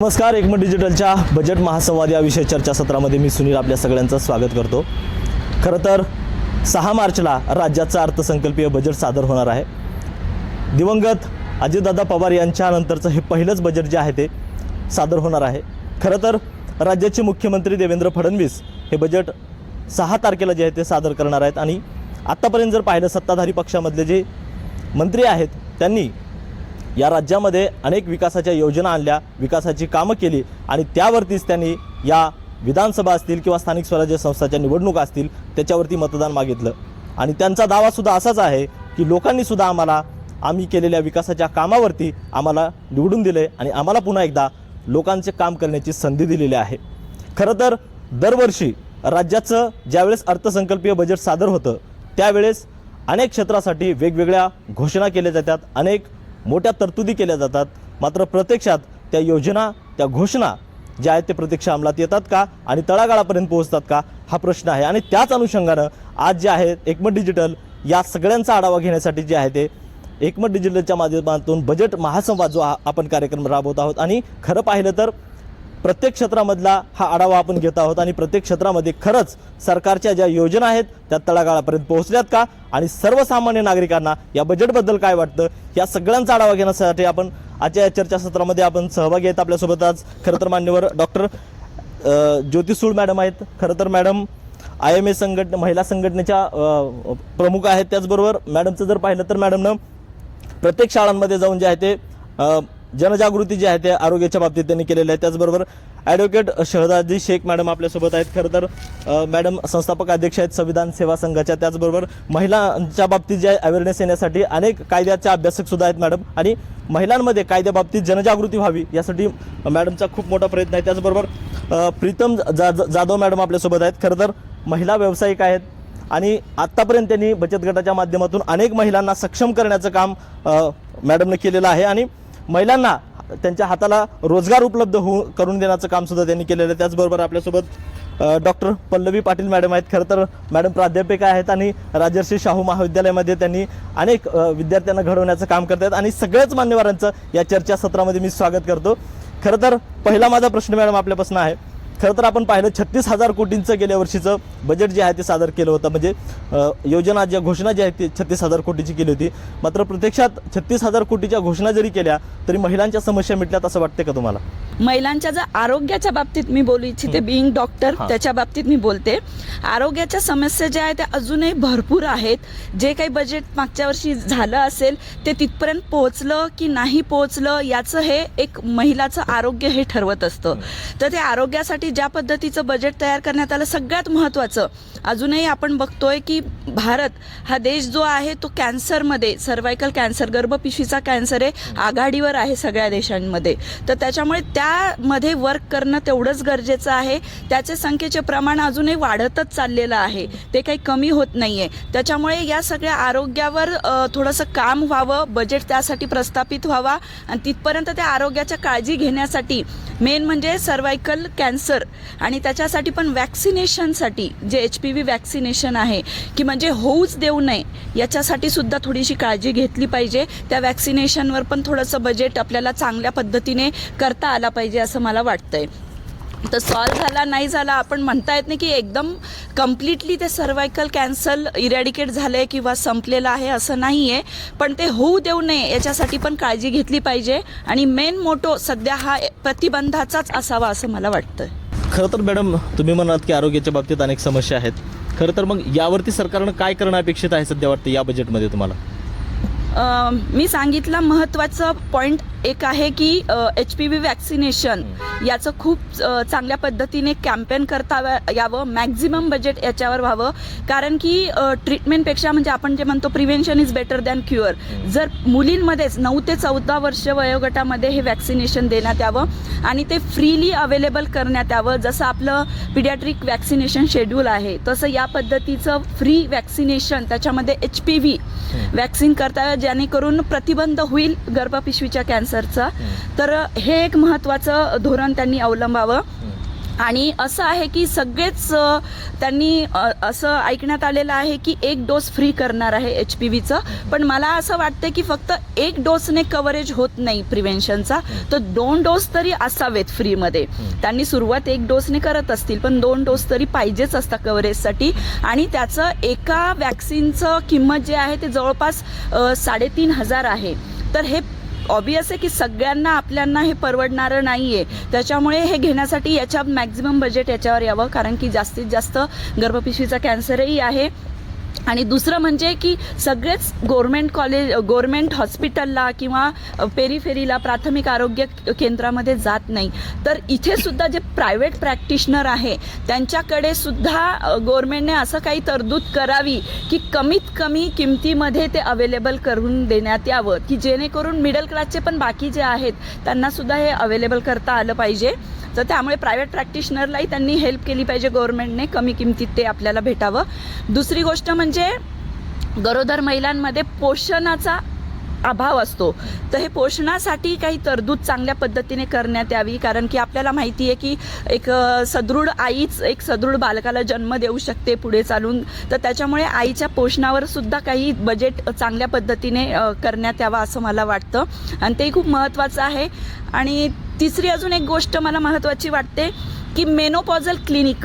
नमस्कार, एकमत डिजिटलच्या बजेट महासंवाद या विषय चर्चासत्रामध्ये मी सुनील आपल्या सगळ्यांचं स्वागत करतो। खरं तर 6 मार्चला राज्याचा अर्थसंकल्पीय बजेट सादर होणार आहे। दिवंगत अजितदादा पवार यांच्यानंतरचं हे पहिलंच बजेट जे आहे ते सादर होणार आहे। खरं तर राज्याचे मुख्यमंत्री देवेंद्र फडणवीस हे बजेट 6 तारखेला जे आहे ते सादर करणार आहेत आणि आत्तापर्यंत जर पाहिलं सत्ताधारी पक्षामधले जे मंत्री आहेत त्यांनी या राज्यामध्ये अनेक विकासाच्या योजना आणल्या, विकासाची कामं केली आणि त्यावरतीच त्यांनी या विधानसभा असतील किंवा स्थानिक स्वराज्य संस्थांच्या निवडणुका असतील त्याच्यावरती मतदान मागितलं आणि त्यांचा दावासुद्धा असाच आहे की लोकांनीसुद्धा आम्ही केलेल्या विकासाच्या कामावरती आम्हाला निवडून दिले आणि आम्हाला पुन्हा एकदा लोकांचे काम करण्याची संधी दिलेली आहे। खरं तर दरवर्षी राज्याचं ज्यावेळेस अर्थसंकल्पीय बजेट सादर होतं त्यावेळेस अनेक क्षेत्रासाठी वेगवेगळ्या घोषणा केल्या जातात, अनेक मोठ्या तरतुदी केल्या जातात, मात्र प्रत्यक्षात त्या योजना त्या घोषणा ज्या आहेत ते प्रत्यक्ष अंमलात येतात का आणि तळागाळापर्यंत पोहोचतात का हा प्रश्न आहे। आणि त्याच अनुषंगानं आज जे आहे एकमत डिजिटल या सगळ्यांचा आढावा घेण्यासाठी जे आहे ते एकमत डिजिटलच्या माध्यमातून बजेट महासंवाद जो आपण कार्यक्रम राबवत आहोत आणि खरं पाहिलं तर प्रत्येक क्षेत्रामधला हा आढावा आपण घेत आहोत आणि प्रत्येक क्षेत्रामध्ये खरंच सरकारच्या ज्या योजना आहेत त्या तळागाळापर्यंत पोहोचल्यात का आणि सर्वसामान्य नागरिकांना या बजेटबद्दल काय वाटतं या सगळ्यांचा आढावा घेण्यासाठी आपण आजच्या या चर्चासत्रामध्ये आपण सहभागी आहेत। आपल्यासोबत आज खरं तर मान्यवर डॉक्टर ज्योती सूळ मॅडम आहेत। खरं तर मॅडम IMA महिला संघटनेच्या प्रमुख आहेत। त्याचबरोबर मॅडमचं जर पाहिलं तर मॅडमनं प्रत्येक शाळांमध्ये जाऊन जे आहे ते जनजागृती जी आहे ते आरोग्याच्या बाबतीत त्यांनी केलेलं आहे। त्याचबरोबर ॲडव्होकेट शहदादी शेख मॅडम आपल्यासोबत आहेत। खरं तर मॅडम संस्थापक अध्यक्ष आहेत संविधान सेवा संघाच्या। त्याचबरोबर महिलांच्या बाबतीत जे अवेअरनेस येण्यासाठी अनेक कायद्याच्या अभ्यासकसुद्धा आहेत मॅडम आणि महिलांमध्ये कायद्याबाबतीत जनजागृती व्हावी यासाठी मॅडमचा खूप मोठा प्रयत्न आहे। त्याचबरोबर प्रीतम जाधव मॅडम आपल्यासोबत आहेत। खरं तर महिला व्यावसायिक आहेत आणि आत्तापर्यंत त्यांनी बचत गटाच्या माध्यमातून अनेक महिलांना सक्षम करण्याचं काम मॅडमने केलेलं आहे आणि महिलांना त्यांच्या हाताला रोजगार उपलब्ध करून देण्याचं कामसुद्धा त्यांनी केलेलं आहे। त्याचबरोबर आपल्यासोबत डॉक्टर पल्लवी पाटील मॅडम आहेत। खरं तर मॅडम प्राध्यापिका आहेत आणि राजर्षी शाहू महाविद्यालयामध्ये त्यांनी अनेक विद्यार्थ्यांना घडवण्याचं काम करत आहेत आणि सगळ्याच मान्यवरांचं या चर्चासत्रामध्ये मी स्वागत करतो। खरं तर पहिला माझा प्रश्न मॅडम आपल्यापासून आहे। खरं तर आपण पाहिलं 36,000 कोटींचं गेल्या वर्षीचं बजेट जे आहे ते सादर केलं होतं, म्हणजे योजना ज्या घोषणा जी आहे ती 36,000 कोटीची केली होती, मात्र प्रत्यक्षात 36,000 कोटीच्या घोषणा जरी केल्या तरी महिलांच्या समस्या मिटल्यात असं वाटते का तुम्हाला? महिलांच्या जर आरोग्याच्या बाबतीत मी बोलू इच्छिते, बिईंग डॉक्टर त्याच्या बाबतीत मी बोलते, आरोग्याच्या समस्या ज्या आहेत त्या अजूनही भरपूर आहेत। जे काही बजेट मागच्या वर्षी झालं असेल ते तिथपर्यंत पोहोचलं की नाही पोहोचलं याचं हे एक महिलाचं आरोग्य हे ठरवत असतं। तर ते आरोग्यासाठी ज्या पद्धतीचं बजेट तयार करण्यात आलं सगळ्यात महत्त्वाचं अजूनही आपण बघतोय की भारत हा देश जो आहे तो कॅन्सरमध्ये सर्वायकल कॅन्सर गर्भपिशवीचा कॅन्सर आहे आघाडीवर आहे सगळ्या देशांमध्ये। तर त्याच्यामुळे त्यामध्ये वर्क करणं तेवढंच गरजेचं आहे। त्याचे संख्येचे प्रमाण अजूनही वाढतच चाललेलं आहे, ते काही कमी होत नाही आहे। त्याच्यामुळे या सगळ्या आरोग्यावर थोडंसं काम व्हावं, बजेट त्यासाठी प्रस्थापित व्हावा आणि तिथपर्यंत त्या आरोग्याच्या काळजी घेण्यासाठी मेन म्हणजे सर्वायकल कॅन्सर आणि त्याच्यासाठी पण वॅक्सिनेशनसाठी जे HPV वॅक्सिनेशन आहे की म्हणजे होऊच देऊ नये याच्यासाठी सुद्धा थोडीशी काळजी घेतली पाहिजे। त्या वॅक्सिनेशनवर पण थोडंसं बजेट आपल्याला चांगल्या पद्धतीने करता आला पाहिजे असं मला वाटतंय। तर सॉल्व झाला नाही झाला आपण म्हणता येत नाही की एकदम कम्प्लिटली ते सर्वायकल कॅन्सर इरॅडिकेट झालं आहे किंवा संपलेलं आहे असं नाही आहे, पण ते होऊ देऊ नये याच्यासाठी पण काळजी घेतली पाहिजे आणि मेन मोटो सध्या हा प्रतिबंधाचाच असावा असं मला वाटतं। खरं तर मॅडम तुम्ही म्हणालात की आरोग्याच्या बाबतीत अनेक समस्या आहेत, खरं तर मग यावरती सरकारनं काय करणं अपेक्षित आहे सध्या वाटतं या बजेटमध्ये तुम्हाला? मी सांगितलं महत्त्वाचं पॉईंट एक आहे की HPV वॅक्सिनेशन याचं खूप चांगल्या पद्धतीने कॅम्पेन करता यावं, मॅक्झिमम बजेट याच्यावर व्हावं, कारण की ट्रीटमेंटपेक्षा म्हणजे आपण जे म्हणतो prevention is better than cure. जर मुलींमध्येच 9 ते 14 वर्ष वयोगटामध्ये हे वॅक्सिनेशन देण्यात यावं आणि ते फ्रीली अवेलेबल करण्यात यावं, जसं आपलं पिडियाट्रिक वॅक्सिनेशन शेड्यूल आहे तसं या पद्धतीचं फ्री वॅक्सिनेशन त्याच्यामध्ये HPV वॅक्सिन करता यावं जेणेकरून प्रतिबंध होईल गर्भपिशवीच्या कॅन्सरचा। तर हे एक महत्त्वाचं धोरण त्यांनी अवलंबावं आणि असं आहे की सगळेच त्यांनी असं ऐकण्यात आलेलं आहे की 1 डोस फ्री करणार आहे HPVचं. पण मला असं वाटतं की फक्त 1 डोसने कव्हरेज होत नाही प्रिव्हेन्शनचा, तर 2 डोस तरी असावेत फ्रीमध्ये. त्यांनी सुरुवात 1 डोसने करत असतील, पण 2 डोस तरी पाहिजेच असतात कव्हरेजसाठी. आणि त्याचं एका वॅक्सिनचं किंमत जे आहे ते जवळपास 3,500 आहे. तर हे ऑब्वियस आहे की सगळ्यांना आपल्यांना हे परवडणारं नाही आहे. त्याच्यामुळे हे घेण्यासाठी याच्या मॅक्झिमम बजेट याच्यावर यावं, कारण की जास्तीत जास्त गर्भपिशवीचा कॅन्सरही आहे. आणि दुसरं म्हणजे की सगळेच गव्हर्मेंट हॉस्पिटलला किंवा पेरीफेरीला प्राथमिक आरोग्य केंद्रामध्ये जात नाही. तर इथे सुद्धा जे प्रायव्हेट प्रॅक्टिशनर आहे त्यांच्याकडे सुद्धा गव्हर्मेंटने असं काही तरतूद करावी की कमीत कमी किमतीमध्ये ते अवेलेबल करून देण्यात यावं, की जेणेकरून मिडल क्लासचे पण बाकी जे आहेत त्यांना सुद्धा हे अवेलेबल करता आलं पाहिजे. तर त्यामुळे प्रायव्हेट प्रॅक्टिशनरलाही त्यांनी हेल्प केली पाहिजे गव्हर्नमेंटने, कमी किमतीत ते आपल्याला भेटावं. दुसरी गोष्ट म्हणजे गरोदर महिलांमध्ये पोषणाचा अभाव असतो, तर हे पोषणासाठी काही तरतूद चांगल्या पद्धतीने करण्यात यावी. कारण की आपल्याला माहिती आहे की एक सदृढ आईच एक सदृढ बालकाला जन्म देऊ शकते पुढे चालून. तर त्याच्यामुळे आईच्या पोषणावर सुद्धा काही बजेट चांगल्या पद्धतीने करण्यात यावा असं मला वाटतं, आणि ते खूप महत्त्वाचं आहे. आणि तिसरी अजून एक गोष्ट मला महत्त्वाची वाटते की मेनोपॉझल क्लिनिक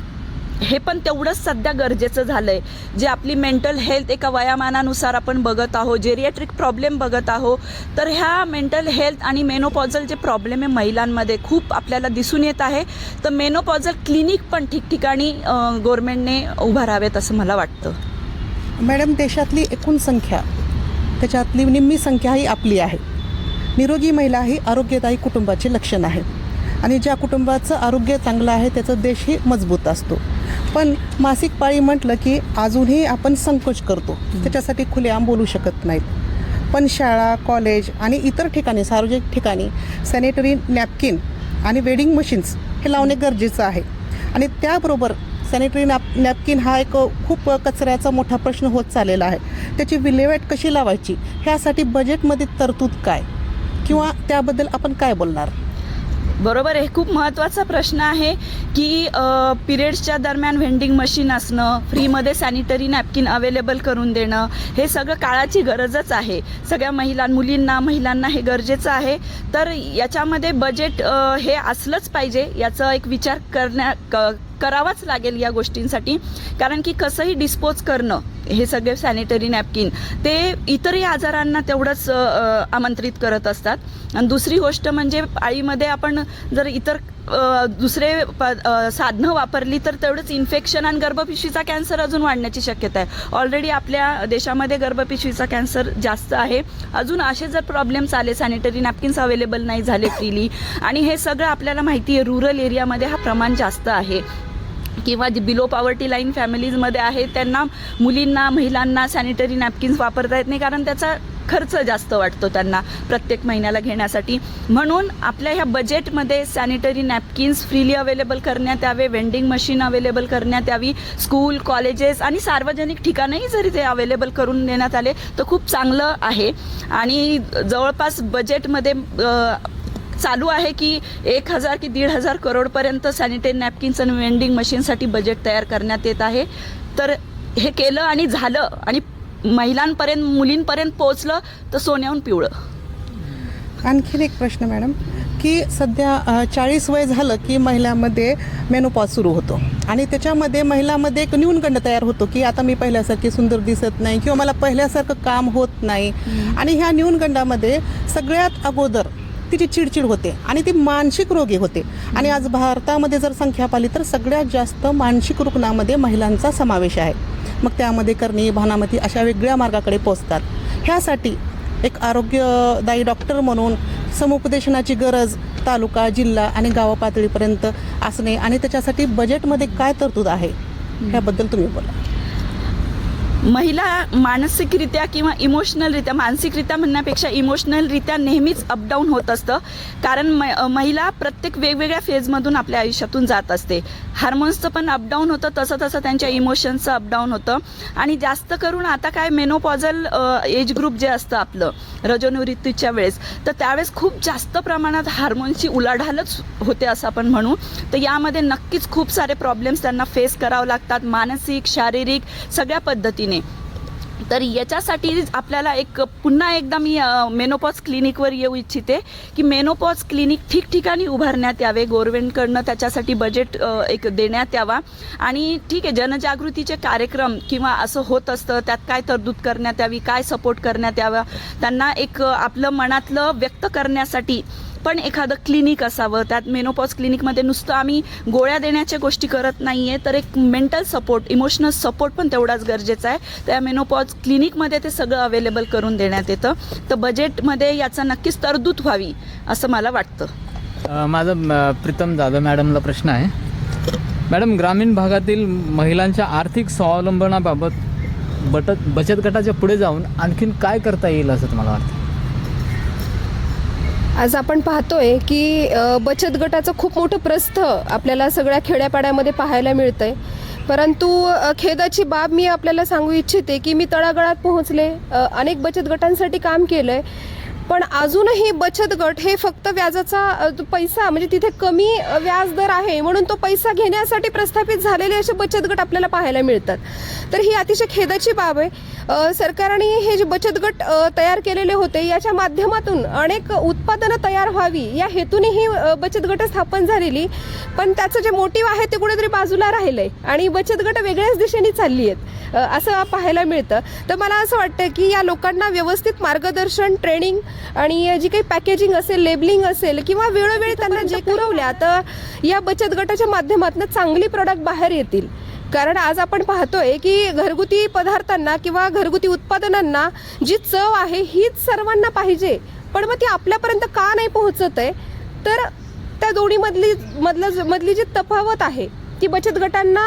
हे पण तेवढंच सध्या गरजेचं झालं आहे. जे आपली मेंटल हेल्थ एका वयामानानुसार आपण बघत आहोत, जेरियाट्रिक प्रॉब्लेम बघत आहोत, तर ह्या मेंटल हेल्थ आणि मेनोपॉझल जे प्रॉब्लेम आहे महिलांमध्ये खूप आपल्याला दिसून येत आहे. तर मेनोपॉझल क्लिनिक पण ठिकठिकाणी गव्हर्नमेंटने उभारावेत असं मला वाटतं. मॅडम, देशातली एकूण संख्या त्याच्यातली निम्मी संख्या ही आपली आहे. निरोगी महिला ही आरोग्यदायी कुटुंबाचे लक्षण आहे, आणि ज्या कुटुंबाचं आरोग्य चांगलं आहे त्याचा देशही मजबूत असतो. पण मासिक पाळी म्हटलं की अजूनही आपण संकोच करतो, त्याच्यासाठी खुलेआम बोलू शकत नाहीत. पण शाळा, कॉलेज आणि इतर ठिकाणी, सार्वजनिक ठिकाणी सॅनिटरी नॅपकिन आणि वेडिंग मशीन्स हे लावणे गरजेचं आहे. आणि त्याबरोबर सॅनिटरी नॅपकिन हा एक खूप कचऱ्याचा मोठा प्रश्न होत चाललेला आहे. त्याची विल्हेवाट कशी लावायची, ह्यासाठी बजेटमध्ये तरतूद काय, किंवा त्याबद्दल आपण काय बोलणार? बरोबर आहे, खूप महत्त्वाचा प्रश्न आहे की पिरियड्सच्या दरम्यान व्हेंडिंग मशीन असणं, फ्रीमध्ये सॅनिटरी नॅपकिन अवेलेबल करून देणं, हे सगळं काळाची गरजच आहे. सगळ्या महिलांना हे गरजेचं आहे. तर याच्यामध्ये बजेट हे असलंच पाहिजे, याचा एक विचार करावाच लागेल या गोष्टींसाठी. कारण की कसंही डिस्पोज करणं हे सगळे सॅनिटरी नॅपकिन ते इतरही आजारांना तेवढंच आमंत्रित करत असतात. आणि दुसरी गोष्ट म्हणजे पाळीमध्ये आपण जर इतर दुसरे साधनं वापरली तर तेवढंच इन्फेक्शन आणि गर्भपिशवीचा कॅन्सर अजून वाढण्याची शक्यता आहे. ऑलरेडी आपल्या देशामध्ये गर्भपिशवीचा कॅन्सर जास्त आहे. अजून असे जर प्रॉब्लेम्स आले, सॅनिटरी नॅपकिन्स अवेलेबल नाही झाले फ्रीली, आणि हे सगळं आपल्याला माहिती आहे रुरल एरियामध्ये हा प्रमाण जास्त आहे, किंवा जे बिलो पॉवर्टी लाईन फॅमिलीजमध्ये आहे त्यांना, मुलींना, महिलांना सॅनिटरी नॅपकिन्स वापरता येत नाही, कारण त्याचा खर्च जास्त वाटतो त्यांना प्रत्येक महिन्याला घेण्यासाठी. म्हणून आपल्या ह्या बजेटमध्ये सॅनिटरी नॅपकिन्स फ्रीली अवेलेबल करण्यात यावे, वेंडिंग मशीन अवेलेबल करण्यात यावी, स्कूल, कॉलेजेस आणि सार्वजनिक ठिकाणंही जरी ते अवेलेबल करून देण्यात आले तर खूप चांगलं आहे. आणि जवळपास बजेटमध्ये चालू आहे की 1,000 की 1,500 करोडपर्यंत सॅनिटरी नॅपकिन्स आणि वेंडिंग मशीनसाठी बजेट तयार करण्यात येत आहे. तर हे केलं आणि झालं आणि महिलांपर्यंत, मुलींपर्यंत पोहोचलं तर सोन्याहून पिवळं. आणखीन एक प्रश्न मॅडम, की सध्या 40 वय झालं की महिलांमध्ये मेनोपॉज सुरू होतो, आणि त्याच्यामध्ये महिलांमध्ये एक न्यूनगंड तयार होतो की आता मी पहिल्यासारखी सुंदर दिसत नाही, किंवा मला पहिल्यासारखं काम होत नाही. आणि ह्या न्यूनगंडामध्ये सगळ्यात अगोदर तिची चिडचिड होते आणि ती मानसिक रोगी होते. आणि आज भारतामध्ये जर संख्या पाहिली तर सगळ्यात जास्त मानसिक रुग्णामध्ये महिलांचा समावेश आहे. मग त्यामध्ये करणी, भानामती अशा वेगळ्या मार्गाकडे पोचतात. ह्यासाठी एक आरोग्यदायी डॉक्टर म्हणून समुपदेशनाची गरज तालुका, जिल्हा आणि गाव पातळीपर्यंत असणे, आणि त्याच्यासाठी बजेटमध्ये काय तरतूद आहे ह्याबद्दल तुम्ही बोला. महिला मानसिकरित्या किंवा इमोशनलरित्या, मानसिकरित्या म्हणण्यापेक्षा इमोशनलरित्या नेहमीच अपडाऊन होत असतं. कारण महिला प्रत्येक वेगवेगळ्या फेजमधून आपल्या आयुष्यातून जात असते. हार्मोन्सचं पण अपडाऊन होतं, तसं तसं त्यांच्या इमोशन्सचं अपडाऊन होतं. आणि जास्त करून आता काय मेनोपॉझल एज ग्रुप जे असतं आपलं रजोनिवृत्तीच्या वेळेस, तर त्यावेळेस खूप जास्त प्रमाणात हार्मोन्सची उलाढालच होते असं आपण म्हणू. तर यामध्ये नक्कीच खूप सारे प्रॉब्लेम्स त्यांना फेस करावं लागतात, मानसिक, शारीरिक सगळ्या पद्धतीने. तर याच्यासाठी आपल्याला पुन्हा एकदा मी मेनोपॉज क्लिनिकवर येऊ इच्छिते की मेनोपॉज क्लिनिक ठिकठिकाणी उभारण्यात यावे. गव्हर्नमेंटकडनं त्याच्यासाठी बजेट देण्यात यावा. आणि ठीक आहे, जनजागृतीचे कार्यक्रम किंवा असं होत असतं, त्यात काय तरतूद करण्यात यावी, काय सपोर्ट करण्यात यावं, त्यांना आपलं मनातलं व्यक्त करण्यासाठी पण एखादं क्लिनिक असावं. त्यात मेनोपॉज क्लिनिकमध्ये नुसतं आम्ही गोळ्या देण्याच्या गोष्टी करत नाही आहे, तर एक मेंटल सपोर्ट, इमोशनल सपोर्ट पण तेवढाच गरजेचा आहे. त्या मेनोपॉज क्लिनिकमध्ये ते सगळं अवेलेबल करून देण्यात येतं. तर बजेटमध्ये याचा नक्कीच तरतूद व्हावी असं मला वाटतं. माझा प्रीतम जाधव मॅडमला प्रश्न आहे. मॅडम, ग्रामीण भागातील महिलांच्या आर्थिक स्वावलंबनाबाबत बचत गटाच्या पुढे जाऊन आणखीन काय करता येईल असं तुम्हाला वाटतं? आज आपण पाहतोय की बचत गटाचं खूप मोठं प्रस्थ आपल्याला सगळ्या खेड्यापाड्यामध्ये पाहायला मिळतंय. परंतु खेदाची बाब मी आपल्याला सांगू इच्छिते की मी तळागाळात पोहोचले, अनेक बचत गटांसाठी काम केलंय, पण अजूनही बचत गट हे फक्त व्याजाचा पैसा, म्हणजे तिथे कमी व्याज दर आहे म्हणून तो पैसा घेण्यासाठी प्रस्थापित झालेले असे बचत गट आपल्याला पाहायला मिळतात. तर ही अतिशय खेदाची बाब आहे. सरकारने हे जे बचत गट तयार केलेले होते, याच्या माध्यमातून अनेक उत्पादनं तयार व्हावी या हेतूने ही बचत गट स्थापन झालेली, पण त्याचं जे मोटिव्ह आहे ते कुठेतरी बाजूला राहिलंय आणि बचत गट वेगळ्याच दिशेने चालली आहेत असं पाहायला मिळतं. तर मला असं वाटतं की या लोकांना व्यवस्थित मार्गदर्शन, ट्रेनिंग आणि जी काही पॅकेजिंग असेल, लेबलिंग असेल किंवा वेळोवेळी त्यांना जे पुरवल्या, तर या बचत गटाच्या माध्यमातून चांगली प्रोडक्ट बाहेर येतील. कारण आज आपण पाहतोय की घरगुती पदार्थांना किंवा घरगुती उत्पादनांना जी चव आहे हीच सर्वांना पाहिजे, पण मग ती आपल्यापर्यंत का नाही पोहोचत आहे? तर त्या दोन्हीमधली जी तफावत आहे ती बचत गटांना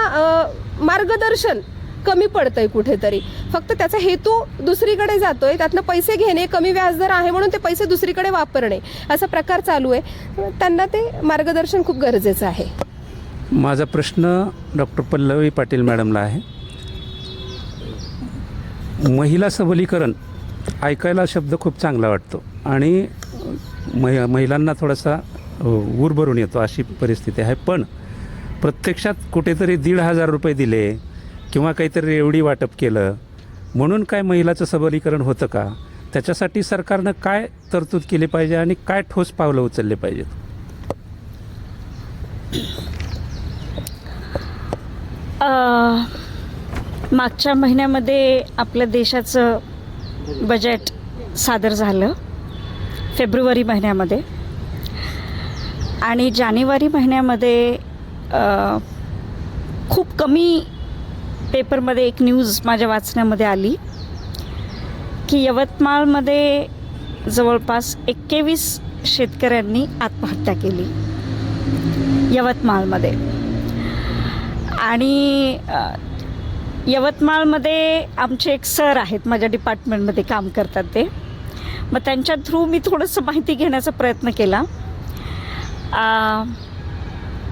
मार्गदर्शन कमी पडतंय कुठेतरी. फक्त त्याचा हेतू दुसरीकडे जातोय, त्यातनं पैसे घेणे, कमी व्याजदर आहे म्हणून ते पैसे दुसरीकडे वापरणे असा प्रकार चालू आहे. त्यांना ते मार्गदर्शन खूप गरजेचं आहे. माझा प्रश्न डॉक्टर पल्लवी पाटील मॅडमला आहे. महिला सबलीकरण ऐकायला शब्द खूप चांगला वाटतो आणि महिलांना थोडासा ऊर भरून येतो अशी परिस्थिती आहे, पण प्रत्यक्षात कुठेतरी 1,500 रुपये दिले किंवा काहीतरी रेवडी वाटप केलं म्हणून काय महिलाचं सबलीकरण होतं का? त्याच्यासाठी सरकारनं काय तरतूद केली पाहिजे आणि काय ठोस पावलं उचलले पाहिजेत? मागच्या महिन्यामध्ये आपल्या देशाचं बजेट सादर झालं फेब्रुवारी महिन्यामध्ये, आणि जानेवारी महिन्यामध्ये खूप कमी पेपरमध्ये एक न्यूज माझ्या वाचण्यामध्ये आली की यवतमाळमध्ये जवळपास 21 शेतकऱ्यांनी आत्महत्या केली यवतमाळमध्ये. आणि यवतमाळमध्ये आमचे एक सर आहेत, माझ्या डिपार्टमेंटमध्ये काम करतात ते, मग त्यांच्या थ्रू मी थोडंसं माहिती घेण्याचा प्रयत्न केला.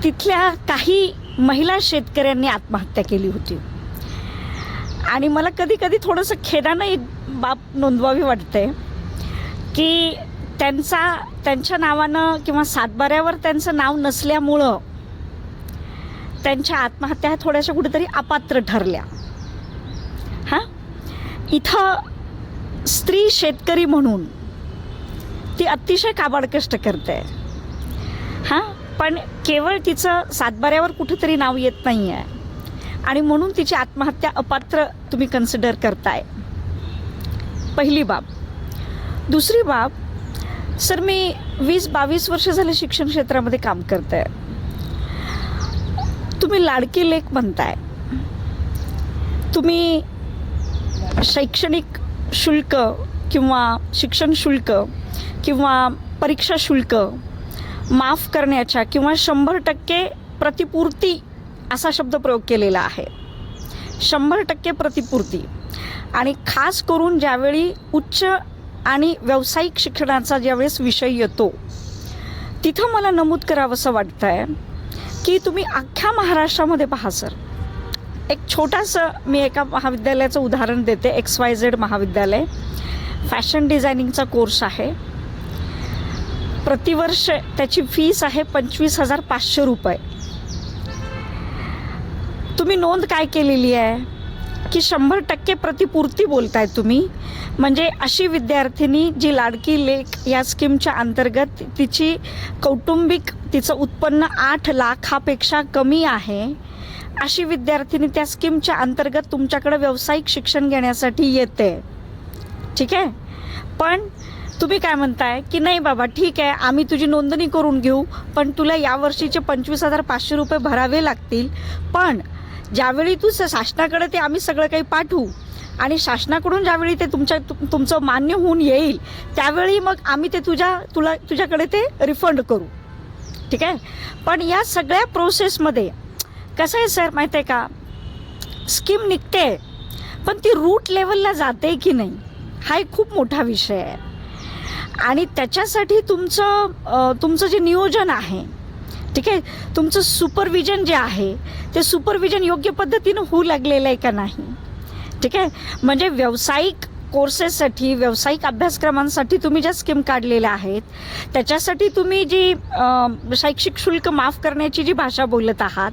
तिथल्या काही महिला शेतकऱ्यांनी आत्महत्या केली होती आणि मला कधी कधी थोडंसं खेदानं एक बाब नोंदवावी वाटते की त्यांच्या नावानं किंवा सातबाऱ्यावर त्यांचं नाव नसल्यामुळं त्यांच्या आत्महत्या ह्या थोड्याशा कुठेतरी अपात्र ठरल्या. इथं स्त्री शेतकरी म्हणून ती अतिशय काबाड कष्ट करते, पण केवळ तिचं सातबाऱ्यावर कुठेतरी नाव येत नाही आहे आणि म्हणून तिची आत्महत्या अपात्र तुम्ही कन्सिडर करताय. पहिली बाब. दुसरी बाब, सर मी 20-22 वर्ष झाले शिक्षण क्षेत्रामध्ये काम करते. तुम्ही लाडकी लेक म्हणताय, तुम्ही शैक्षणिक शुल्क किंवा शिक्षण शुल्क किंवा परीक्षा शुल्क माफ करण्याच्या किंवा 100% प्रतिपूर्ती असा शब्द प्रयोग केलेला आहे. 100% प्रतिपूर्ती. आणि खास करून ज्यावेळी उच्च आणि व्यावसायिक शिक्षणाचा ज्यावेळेस विषय येतो तिथं मला नमूद करावंसं वाटतं आहे की तुम्ही अख्ख्या महाराष्ट्रामध्ये पहा सर. एक छोटंसं मी एका महाविद्यालयाचं उदाहरण देते. XYZ महाविद्यालय, फॅशन डिझायनिंगचा कोर्स आहे. प्रतिवर्ष त्याची फीस आहे 25,500 रुपये. तुम्ही नोंद काय केलेली आहे की 100% प्रतिपूर्ती बोलताय तुम्ही. म्हणजे अशी विद्यार्थिनी जी लाडकी लेक या स्कीमच्या अंतर्गत तिची कौटुंबिक तिचं उत्पन्न 8 लाखापेक्षा कमी आहे, अशी विद्यार्थिनी त्या स्कीमच्या अंतर्गत तुमच्याकडे व्यावसायिक शिक्षण घेण्यासाठी येते. ठीक आहे. पण तुम्ही काय म्हणताय की नाही बाबा ठीक आहे, आम्ही तुझी नोंदणी करून घेऊ, पण तुला यावर्षीचे 25,500 रुपये भरावे लागतील. पण ज्यावेळी तू शासनाकडे ते आम्ही सगळं काही पाठवू आणि शासनाकडून ज्यावेळी ते तुमचं मान्य होऊन येईल त्यावेळी मग आम्ही ते तुझ्याकडे ते रिफंड करू. ठीक आहे. पण या सगळ्या प्रोसेसमध्ये कसं आहे सर माहीत आहे का, स्कीम निघते पण ती रूट लेवलला जाते की नाही हा एक खूप मोठा विषय आहे. आणि त्याच्यासाठी तुमचं जे नियोजन आहे, ठीक आहे, तुमचं सुपरविजन जे आहे ते सुपरविजन योग्य पद्धतीनं होऊ लागलेलं आहे का नाही. ठीक आहे. म्हणजे व्यावसायिक कोर्सेससाठी, व्यावसायिक अभ्यासक्रमांसाठी तुम्ही ज्या स्कीम काढलेल्या आहेत त्याच्यासाठी तुम्ही जी शैक्षिक शुल्क माफ करण्याची जी भाषा बोलत आहात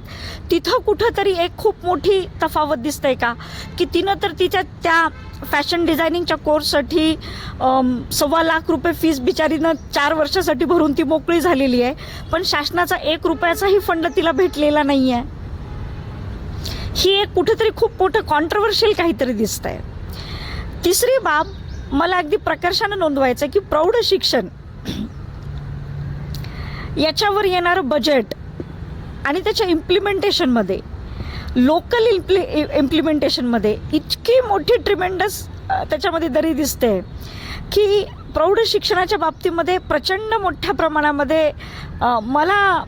तिथं कुठंतरी एक खूप मोठी तफावत दिसते का की तिनं तर तिच्या त्या फॅशन डिझायनिंगच्या कोर्ससाठी 1.25 लाख रुपये फीस बिचारीनं 4 वर्षासाठी भरून ती मोकळी झालेली आहे, पण शासनाचा 1 रुपयाचाही फंड तिला भेटलेला नाही आहे. ही एक कुठेतरी खूप मोठं कॉन्ट्रोवर्शियल काहीतरी दिसतंय. तिसरी बाब मला अगदी प्रकर्षानं नोंदवायचं आहे की प्रौढ शिक्षण याच्यावर येणारं बजेट आणि त्याच्या इम्प्लिमेंटेशनमध्ये, लोकल इम्प्लिमेंटेशनमध्ये इतकी मोठी ट्रिमेंडस त्याच्यामध्ये दरी दिसते की प्रौढ शिक्षणाच्या बाबतीमध्ये प्रचंड मोठ्या प्रमाणामध्ये मला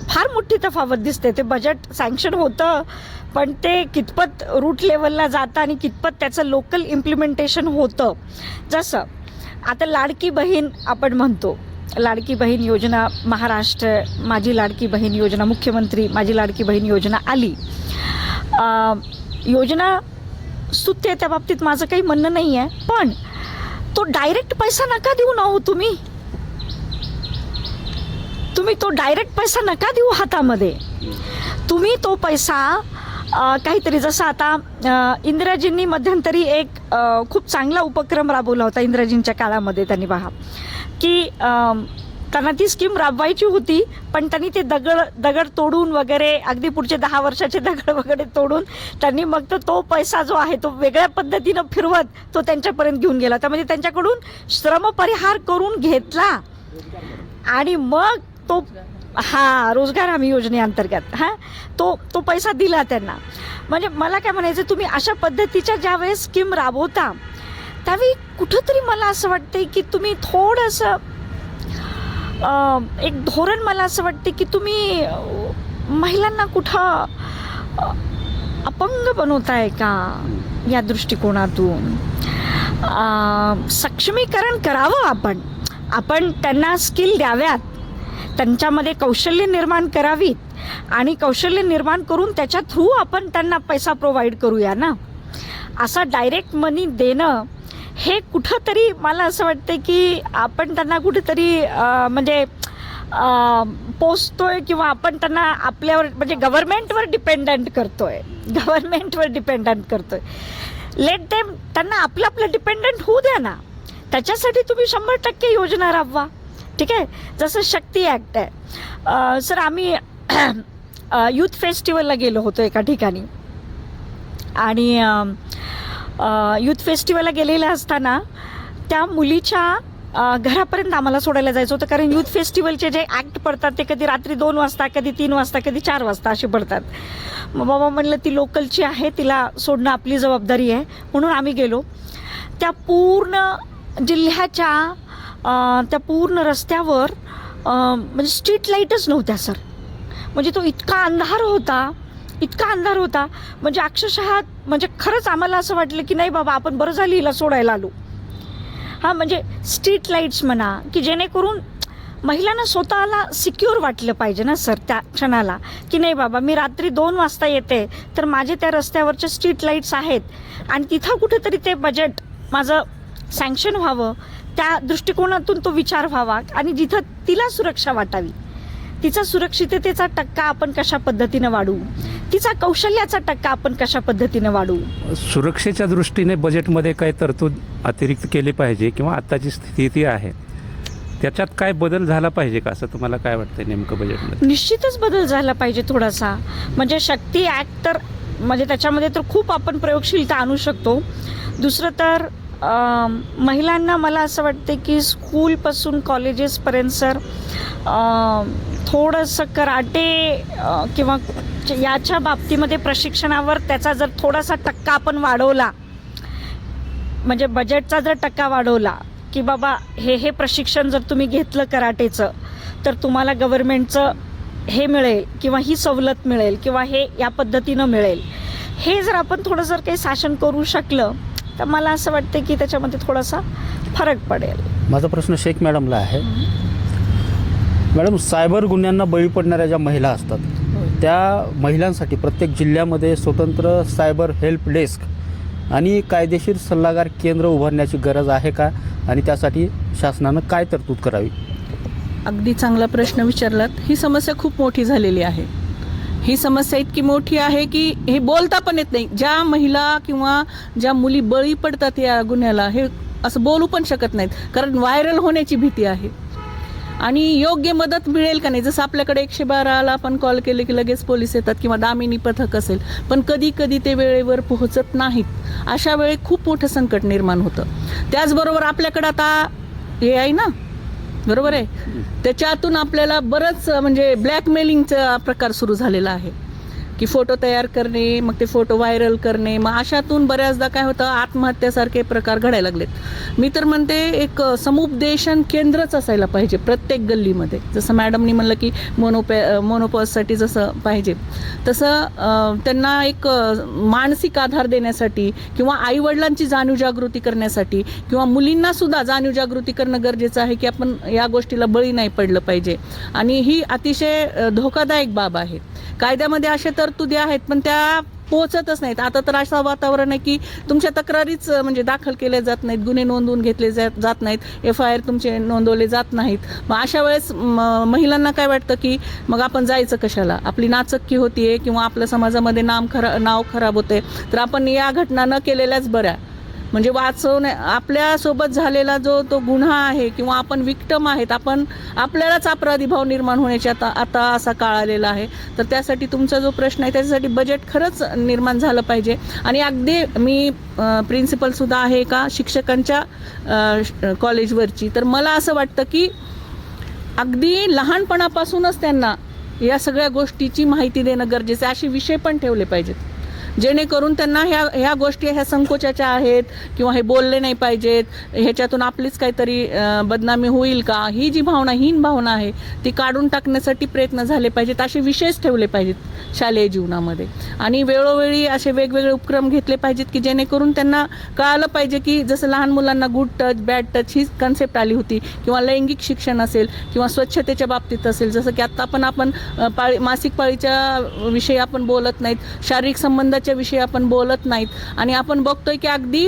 फार मोठी तफावत दिसते. ते बजेट सँक्शन होतं पण ते कितपत रूट लेवलला जातं आणि कितपत त्याचं लोकल इम्प्लिमेंटेशन होतं. जसं आता लाडकी बहीण आपण म्हणतो, लाडकी बहीण योजना महाराष्ट्र माझी लाडकी बहीण योजना, मुख्यमंत्री माझी लाडकी बहीण योजना आली. योजना स्तुत्य त्या बाबतीत माझं काही म्हणणं नाही आहे, पण तो डायरेक्ट पैसा नका देऊ ना हो. तुम्ही तो डायरेक्ट पैसा नका देऊ हातामध्ये. तुम्ही तो पैसा काहीतरी, जसं आता इंदिराजींनी मध्यंतरी एक खूप चांगला उपक्रम राबवला होता इंदिराजींच्या काळामध्ये. त्यांनी पहा की त्यांना ती स्कीम राबवायची होती पण त्यांनी ते दगड तोडून वगैरे अगदी पुढचे 10 वर्षाचे दगड वगैरे तोडून त्यांनी मग तो पैसा जो आहे तो वेगळ्या पद्धतीनं फिरवत तो त्यांच्यापर्यंत घेऊन गेला. त्यामध्ये त्यांच्याकडून श्रमपरिहार करून घेतला आणि मग तो रोजगार हमी योजनेअंतर्गत तो पैसा दिला त्यांना. म्हणजे मला काय म्हणायचं, तुम्ही अशा पद्धतीच्या ज्यावेळेस स्कीम राबवता त्यावेळी कुठंतरी मला असं वाटतंय की तुम्ही थोडंसं एक धोरण, मला असं वाटते की तुम्ही महिलांना कुठं अपंग बनवताय का या दृष्टिकोनातून. सक्षमीकरण करावं आपण त्यांना स्किल द्याव्यात, त्यांच्यामध्ये कौशल्य निर्माण करावीत आणि कौशल्य निर्माण करून त्याच्या थ्रू आपण त्यांना पैसा प्रोव्हाइड करूया ना. असा डायरेक्ट मनी देणं हे कुठंतरी मला असं वाटतं की आपण त्यांना कुठेतरी म्हणजे पोचतोय किंवा आपण त्यांना आपल्यावर म्हणजे गव्हर्नमेंटवर डिपेंडंट करतोय. लेट देम, त्यांना आपलं डिपेंडंट होऊ द्या ना. त्याच्यासाठी तुम्ही 100% योजना राबवा. ठीक आहे. जसं शक्ती ॲक्ट आहे. सर आम्ही यूथ फेस्टिवलला गेलो होतो एका ठिकाणी आणि यूथ फेस्टिवलला गेलेलं असताना त्या मुलीच्या घरापर्यंत आम्हाला सोडायला जायचं होतं, कारण यूथ फेस्टिवलचे जे ॲक्ट पडतात ते कधी रात्री 2 वाजता, कधी 3 वाजता, कधी 4 वाजता असे पडतात. मग बाबा म्हणलं ती लोकलची आहे, तिला सोडणं आपली जबाबदारी आहे, म्हणून आम्ही गेलो. त्या पूर्ण जिल्ह्याच्या त्या पूर्ण रस्त्यावर म्हणजे स्ट्रीट लाईटच नव्हत्या सर. म्हणजे तो इतका अंधार होता इतका अंधार होता, म्हणजे अक्षरशः म्हणजे खरंच आम्हाला असं वाटलं की नाही बाबा आपण बरं झाली हिला सोडायला आलो. हां, म्हणजे स्ट्रीट लाईट्स म्हणा की जेणेकरून महिलांना स्वतःला सिक्युअर वाटलं पाहिजे ना सर त्या क्षणाला, की नाही बाबा मी रात्री 2 वाजता येते तर माझे त्या रस्त्यावरचे स्ट्रीट लाईट्स आहेत आणि तिथं कुठेतरी ते बजेट माझं सँक्शन व्हावं, त्या दृष्टिकोनातून तो विचार व्हावा आणि जिथं तिला सुरक्षा वाटावी, तिचा सुरक्षिततेचा टक्का आपण कशा पद्धतीनं वाढवू, तिचा कौशल्याचा टक्का आपण कशा पद्धतीनं वाढवू. सुरक्षेच्या दृष्टीने बजेटमध्ये काही तरतूद अतिरिक्त केली पाहिजे किंवा आत्ताची स्थिती आहे त्याच्यात काय बदल झाला पाहिजे का, असं तुम्हाला काय वाटतं नेमकं बजेटमध्ये? निश्चितच बदल झाला पाहिजे थोडासा. म्हणजे शक्ती ॲक्ट तर म्हणजे त्याच्यामध्ये तर खूप आपण प्रयोगशीलता आणू शकतो. दुसरं तर महिलांना मला असं वाटते की स्कूलपासून कॉलेजेसपर्यंत सर थोडंसं कराटे किंवा याच्या बाबतीमध्ये प्रशिक्षणावर त्याचा जर थोडासा टक्का आपण वाढवला, म्हणजे बजेटचा जर टक्का वाढवला की बाबा हे प्रशिक्षण जर तुम्ही घेतलं कराटेचं तर तुम्हाला गव्हर्नमेंटचं हे मिळेल किंवा ही सवलत मिळेल किंवा हे या पद्धतीनं मिळेल, हे जर आपण थोडं जर काही शासन करू शकलं तर मला असं वाटतं की त्याच्यामध्ये थोडासा फरक पडेल. माझा प्रश्न शेख मॅडमला आहे. मॅडम, सायबर गुन्ह्यांना बळी पडणाऱ्या ज्या महिला असतात त्या महिलांसाठी प्रत्येक जिल्ह्यामध्ये स्वतंत्र सायबर हेल्प डेस्क आणि कायदेशीर सल्लागार केंद्र उभारण्याची गरज आहे का आणि त्यासाठी शासनानं काय तरतूद करावी? अगदी चांगला प्रश्न विचारलात. ही समस्या खूप मोठी झालेली आहे. ही समस्या इतकी मोठी आहे की हे बोलता पण येत नाही. ज्या महिला किंवा ज्या मुली बळी पडतात या गुन्ह्याला हे असं बोलू पण शकत नाहीत, कारण व्हायरल होण्याची भीती आहे आणि योग्य मदत मिळेल का नाही. जसं आपल्याकडे 112ला आपण कॉल केले की लगेच पोलीस येतात किंवा दामिनी पथक असेल, पण कधी कधी ते वेळेवर पोहोचत नाहीत. अशा वेळी खूप मोठं संकट निर्माण होतं. त्याचबरोबर आपल्याकडे आता हे आहे ना, बरोबर आहे, त्याच्यातून आपल्याला बरंच म्हणजे ब्लॅकमेलिंगचा प्रकार सुरू झालेला आहे की फोटो तयार करणे, मग ते फोटो व्हायरल करणे, मग अशातून बऱ्याचदा काय होतं आत्महत्यासारखे प्रकार घडायला लागलेत. मी तर म्हणते एक समुपदेशन केंद्रच असायला पाहिजे प्रत्येक गल्लीमध्ये. जसं मॅडमनी म्हणलं की मोनोपॉजसाठी जसं पाहिजे तसं त्यांना एक मानसिक आधार देण्यासाठी किंवा आईवडिलांची जाणीव जागृती करण्यासाठी किंवा मुलींनासुद्धा जाणीव जागृती करणं गरजेचं आहे की आपण या गोष्टीला बळी नाही पडलं पाहिजे. आणि ही अतिशय धोकादायक बाब आहे. कायद्यामध्ये अशा तरतुदी आहेत पण त्या पोहोचतच नाहीत. आता तर असं वातावरण आहे की तुमच्या तक्रारीच म्हणजे दाखल केल्या जात नाहीत, गुन्हे नोंदवून घेतले जात नाहीत, FIR तुमचे नोंदवले जात नाहीत. मग अशा वेळेस महिलांना काय वाटतं की मग आपण जायचं कशाला, आपली नाचक्की होतीये किंवा आपल्या समाजामध्ये नाव खराब होते, तर आपण या घटना न केलेल्याच बऱ्या. म्हणजे आपल्यासोबत झालेला जो तो गुन्हा आहे किंवा आपण विक्टम आहेत, आपण आपल्यालाच अपराधी भाव निर्माण होण्याची आता असा काळ आलेला आहे. तर त्यासाठी तुमचा जो प्रश्न आहे त्याच्यासाठी बजेट खरंच निर्माण झालं पाहिजे. आणि अगदी मी प्रिन्सिपलसुद्धा आहे एका शिक्षकांच्या कॉलेजवरची, तर मला असं वाटतं की अगदी लहानपणापासूनच त्यांना या सगळ्या गोष्टीची माहिती देणं गरजेचं आहे. असे विषय पण ठेवले पाहिजेत जेणेकरून त्यांना ह्या गोष्टी ह्या संकोचाच्या आहेत किंवा हे बोलले नाही पाहिजेत, ह्याच्यातून आपलीच काहीतरी बदनामी होईल का, ही जी हीन भावना आहे ती काढून टाकण्यासाठी प्रयत्न झाले पाहिजेत. असे विषयच ठेवले पाहिजेत शालेय जीवनामध्ये आणि वेळोवेळी असे वेगवेगळे उपक्रम घेतले पाहिजेत की जेणेकरून त्यांना कळालं पाहिजे की जसं लहान मुलांना गुड टच बॅड टच ही कन्सेप्ट आली होती किंवा लैंगिक शिक्षण असेल किंवा स्वच्छतेच्या बाबतीत असेल. जसं की आत्ता आपण मासिक पाळीच्या विषयी आपण बोलत नाहीत, शारीरिक संबंध विषयी आपण बोलत नाहीत आणि आपण बघतोय की अगदी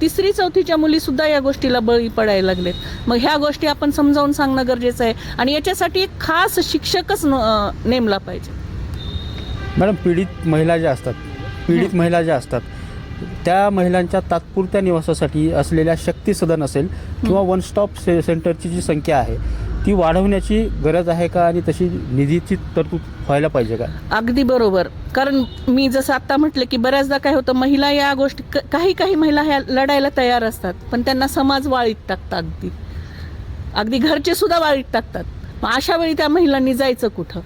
3री 4थीच्या मुली सुद्धा या गोष्टीला बळी पडायला लागलेत. मग ह्या गोष्टी आपण समजावून सांगणं गरजेचं आहे आणि याच्यासाठी एक खास शिक्षकच नेमला पाहिजे. मॅडम, पीडित महिला ज्या असतात त्या महिलांच्या तात्पुरत्या निवासासाठी असलेल्या शक्ती सदन असेल किंवा वन स्टॉप सेंटरची जी संख्या आहे ती वाढवण्याची गरज आहे का आणि तशी निधीची तरतूद व्हायला पाहिजे का? अगदी बरोबर. कारण मी जसं आत्ता म्हटलं की बऱ्याचदा काय होतं, महिला या गोष्टी काही महिला ह्या लढायला तयार असतात पण त्यांना समाज वाळीत टाकतात, अगदी घरचे सुद्धा वाळीत टाकतात. मग अशा वेळी त्या महिलांनी जायचं कुठं?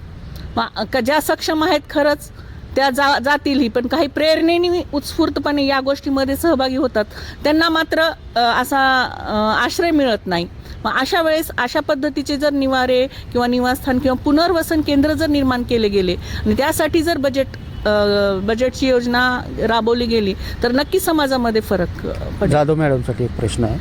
मग ज्या सक्षम आहेत खरंच त्या जातीलही, पण काही प्रेरणेने उत्स्फूर्तपणे या गोष्टीमध्ये सहभागी होतात त्यांना मात्र असा आश्रय मिळत नाही. मग अशा वेळेस अशा पद्धतीचे जर निवारे किंवा निवासस्थान किंवा पुनर्वसन केंद्र जर निर्माण केले गेले आणि त्यासाठी जर बजेट बजेटची योजना राबवली गेली तर नक्की समाजामध्ये फरक पडेल. जाधव मॅडमसाठी एक प्रश्न आहे.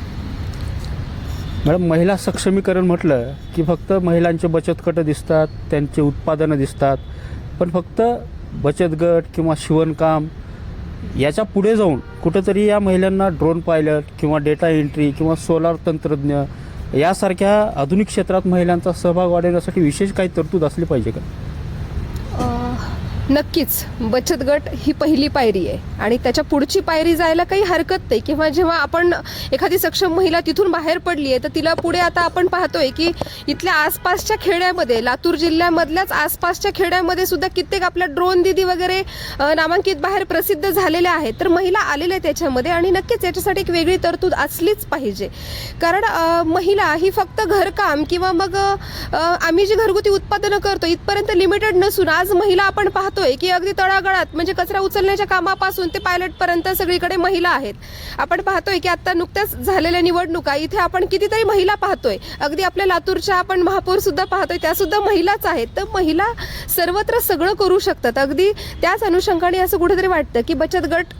मॅडम, महिला सक्षमीकरण म्हटलं की फक्त महिलांचे बचत गट दिसतात, त्यांची उत्पादनं दिसतात, पण फक्त बचत गट किंवा शिवणकाम याच्या पुढे जाऊन कुठंतरी या महिलांना ड्रोन पायलट किंवा डेटा एंट्री किंवा सोलार तंत्रज्ञ यासारख्या आधुनिक क्षेत्रात महिलांचा सहभाग वाढवण्यासाठी विशेष काही तरतूद असली पाहिजे का? नक्कीच बचत गट ही पहिली पायरी आहे आणि त्याच्या पुढची पायरी जायला काही हरकत नाही. किंवा जेव्हा आपण एखादी सक्षम महिला तिथून बाहेर पडली आहे तर तिला पुढे आता आपण पाहतोय की इथल्या आसपासच्या खेड्यामध्ये, लातूर जिल्ह्यामधल्याच आसपासच्या खेड्यामध्ये सुद्धा कित्येक आपल्या ड्रोन दीदी वगैरे नामांकित बाहेर प्रसिद्ध झालेल्या आहेत. तर महिला आलेल्या आहेत त्याच्यामध्ये आणि नक्कीच याच्यासाठी एक वेगळी तरतूद असलीच पाहिजे. कारण महिला ही फक्त घरकाम किंवा मग आम्ही जी घरगुती उत्पादनं करतो इथपर्यंत लिमिटेड नसून आज महिला आपण पाहतो की अगदी तळागाळात म्हणजे कचरा उचलण्याच्या कामापासून ते पायलट पर्यंत सगळीकडे महिला आहेत. आपण पाहतोय की आता नुकत्याच झालेल्या निवडणुका इथे आपण कितीतरी महिला पाहतोय. अगदी आपल्या लातूरच्या आपण महापौर सुद्धा पाहतोय, त्या सुद्धा महिलाच आहेत. तर महिला सर्वत्र सगळं करू शकतात. अगदी त्याच अनुषंगाने असं कुठेतरी वाटतं की बचत गट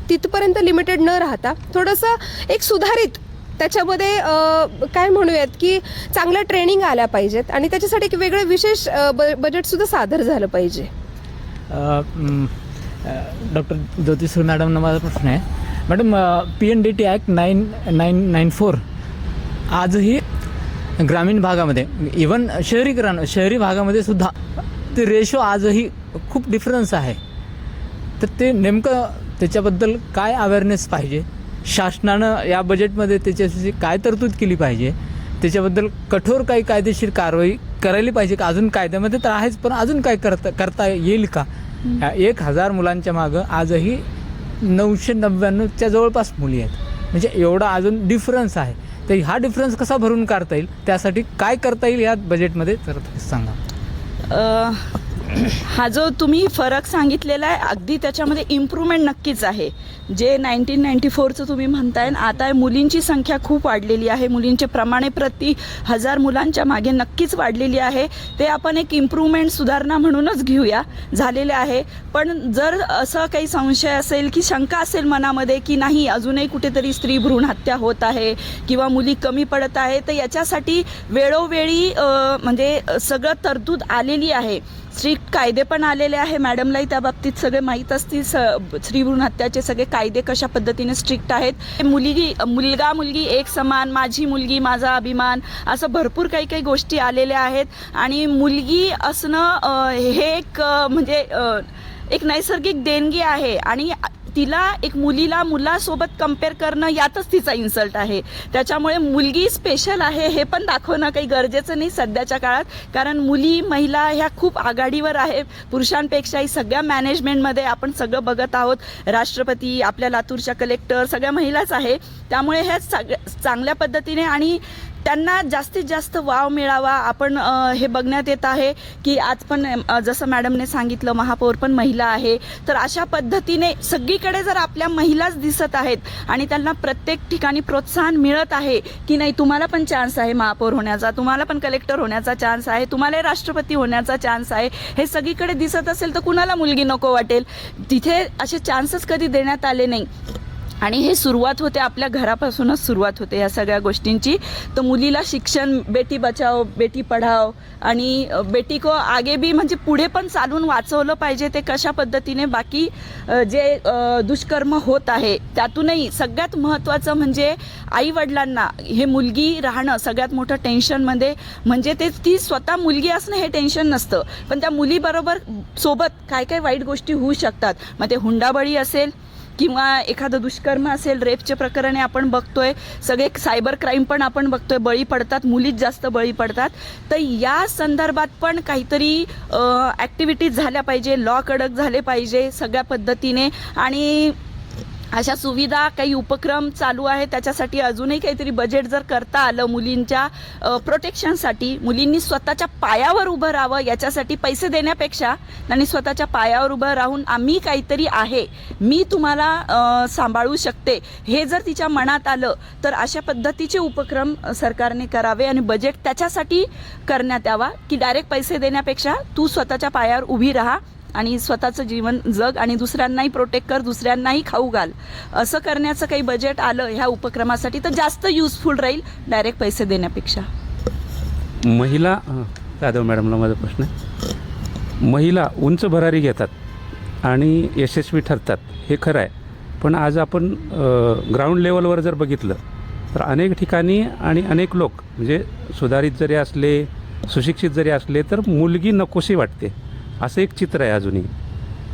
तिथपर्यंत लिमिटेड न राहता थोडंसं एक सुधारित त्याच्यामध्ये काय म्हणूयात की चांगलं ट्रेनिंग आल्या पाहिजेत आणि त्याच्यासाठी एक वेगळं विशेष बजेटसुद्धा सादर झालं पाहिजे. डॉक्टर ज्योतिश्री मॅडमना माझा प्रश्न आहे. मॅडम, PNDT ॲक्ट 9994 आजही ग्रामीण भागामध्ये, इवन शहरी भागामध्ये सुद्धा ते रेशो आजही खूप डिफरन्स आहे. तर ते नेमकं त्याच्याबद्दल काय अवेअरनेस पाहिजे, शासनानं या बजेटमध्ये त्याच्याशी काय तरतूद केली पाहिजे, त्याच्याबद्दल कठोर काही कायदेशीर कारवाई करायला पाहिजे का? अजून कायद्यामध्ये तर आहेच, पण अजून काय करता येईल का? 1000 मुलांच्या मागं आजही 999च्या जवळपास मुली आहेत. म्हणजे एवढा अजून डिफरन्स आहे. तर हा डिफरन्स कसा भरून काढता येईल, त्यासाठी काय करता येईल या बजेटमध्ये तर सांगा. हा जो तुम्ही फरक सांगितलेला आहे अगदी त्याच्यामध्ये इम्प्रूव्हमेंट नक्कीच आहे. जे 1994चं तुम्ही म्हणताय, आता मुलींची संख्या खूप वाढलेली आहे. मुलींचे प्रमाणे प्रति 1000 मुलांच्या मागे नक्कीच वाढलेली आहे. ते आपण एक इम्प्रूव्हमेंट, सुधारणा म्हणूनच घेऊया, झालेले आहे. पण जर असं काही संशय असेल की शंका असेल मनामध्ये की नाही अजूनही कुठेतरी स्त्री भ्रूण हत्या होत आहे किंवा मुली कमी पडत आहे, तर याच्यासाठी वेळोवेळी म्हणजे सगळं तरतूद आलेली आहे. स्ट्रिक्ट कायदे पण आलेले आहे. मॅडमलाही त्या बाबतीत सगळे माहीत असतील. स्त्री भ्रूण हत्याचे सगळे कायदे कशा पद्धतीने स्ट्रिक्ट आहेत. मुलगा मुलगी एक समान, माझी मुलगी माझा अभिमान, असं भरपूर काही काही गोष्टी आलेल्या आहेत. आणि मुलगी असणं हे एक म्हणजे एक नैसर्गिक देणगी आहे आणि तिला एक मुलीला मुलासोबत कम्पेअर करणं यातच तिचा इन्सल्ट आहे. त्याच्यामुळे मुलगी स्पेशल आहे हे पण दाखवणं काही गरजेचं नाही सध्याच्या काळात. कारण महिला ह्या खूप आघाडीवर आहे पुरुषांपेक्षाही. सगळ्या मॅनेजमेंटमध्ये आपण सगळं बघत आहोत. राष्ट्रपती, आपल्या लातूरच्या कलेक्टर सगळ्या महिलाच आहे. त्यामुळे ह्या चांगल्या पद्धतीने आणि त्यांना जास्तीत जास्त वाव मिळावा आपण हे बघण्यात येत आहे की आज पण जसं मॅडमने सांगितलं महापौर पण महिला आहे. तर अशा पद्धतीने सगळीकडे जर आपल्या महिलाच दिसत आहेत आणि त्यांना प्रत्येक ठिकाणी प्रोत्साहन मिळत आहे की नाही तुम्हाला पण चान्स आहे महापौर होण्याचा, तुम्हाला पण कलेक्टर होण्याचा चान्स आहे, तुम्हाला राष्ट्रपती होण्याचा चान्स आहे, हे सगळीकडे दिसत असेल तर कुणाला मुलगी नको वाटेल. तिथे असे चान्सेस कधी देण्यात आले नाही. आणि हे सुरुवात होते आपल्या घरापासूनच सुरुवात होते ह्या सगळ्या गोष्टींची. तर मुलीला शिक्षण, बेटी बचाओ बेटी पढाओ आणि बेटी को आगे भी म्हणजे पुढे पण चालून वाचवलं पाहिजे. ते कशा पद्धतीने बाकी जे दुष्कर्म होत आहे त्यातूनही सगळ्यात महत्त्वाचं म्हणजे आईवडिलांना हे मुलगी राहणं सगळ्यात मोठं टेन्शनमध्ये. म्हणजे ती स्वतः मुलगी असणं हे टेन्शन नसतं, पण त्या मुलीबरोबर सोबत काय काय वाईट गोष्टी होऊ शकतात. मग ते हुंडाबळी असेल किंवा एखादं दुष्कर्म असेल, रेपचे प्रकरणे आपण बघतोय, सगळे सायबर क्राईम पण आपण बघतोय, बळी पडतात, मुलीच जास्त बळी पडतात. तर या संदर्भात पण काहीतरी ॲक्टिव्हिटीज झाल्या पाहिजे, लॉ कडक झाले पाहिजे सगळ्या पद्धतीने. आणि अशा सुविधा काही उपक्रम चालू आहे. त्याच्यासाठी अजूनही काहीतरी बजेट जर करता आलं मुलींच्या प्रोटेक्शनसाठी, मुलींनी स्वतःच्या पायावर उभं राहावं याच्यासाठी पैसे देण्यापेक्षा त्यांनी स्वतःच्या पायावर उभं राहून आम्ही काहीतरी आहे, मी तुम्हाला सांभाळू शकते, हे जर तिच्या मनात आलं तर अशा पद्धतीचे उपक्रम सरकारने करावे आणि बजेट त्याच्यासाठी करण्यात यावा की डायरेक्ट पैसे देण्यापेक्षा तू स्वतःच्या पायावर उभी राहा आणि स्वतःचं जीवन जग आणि दुसऱ्यांनाही प्रोटेक्ट कर, दुसऱ्यांनाही खाऊ घाल, असं करण्याचं काही बजेट आलं ह्या उपक्रमासाठी तर जास्त युजफुल राहील डायरेक्ट पैसे देण्यापेक्षा. महिला जाधव मॅडमला माझा प्रश्न आहे. महिला उंच भरारी घेतात आणि यशस्वी ठरतात, हे खरं आहे. पण आज आपण ग्राउंड लेवलवर जर बघितलं तर अनेक ठिकाणी आणि अनेक लोक म्हणजे सुधारित जरी असले, सुशिक्षित जरी असले, तर मुलगी नकोशी वाटते असं एक चित्र आहे अजूनही.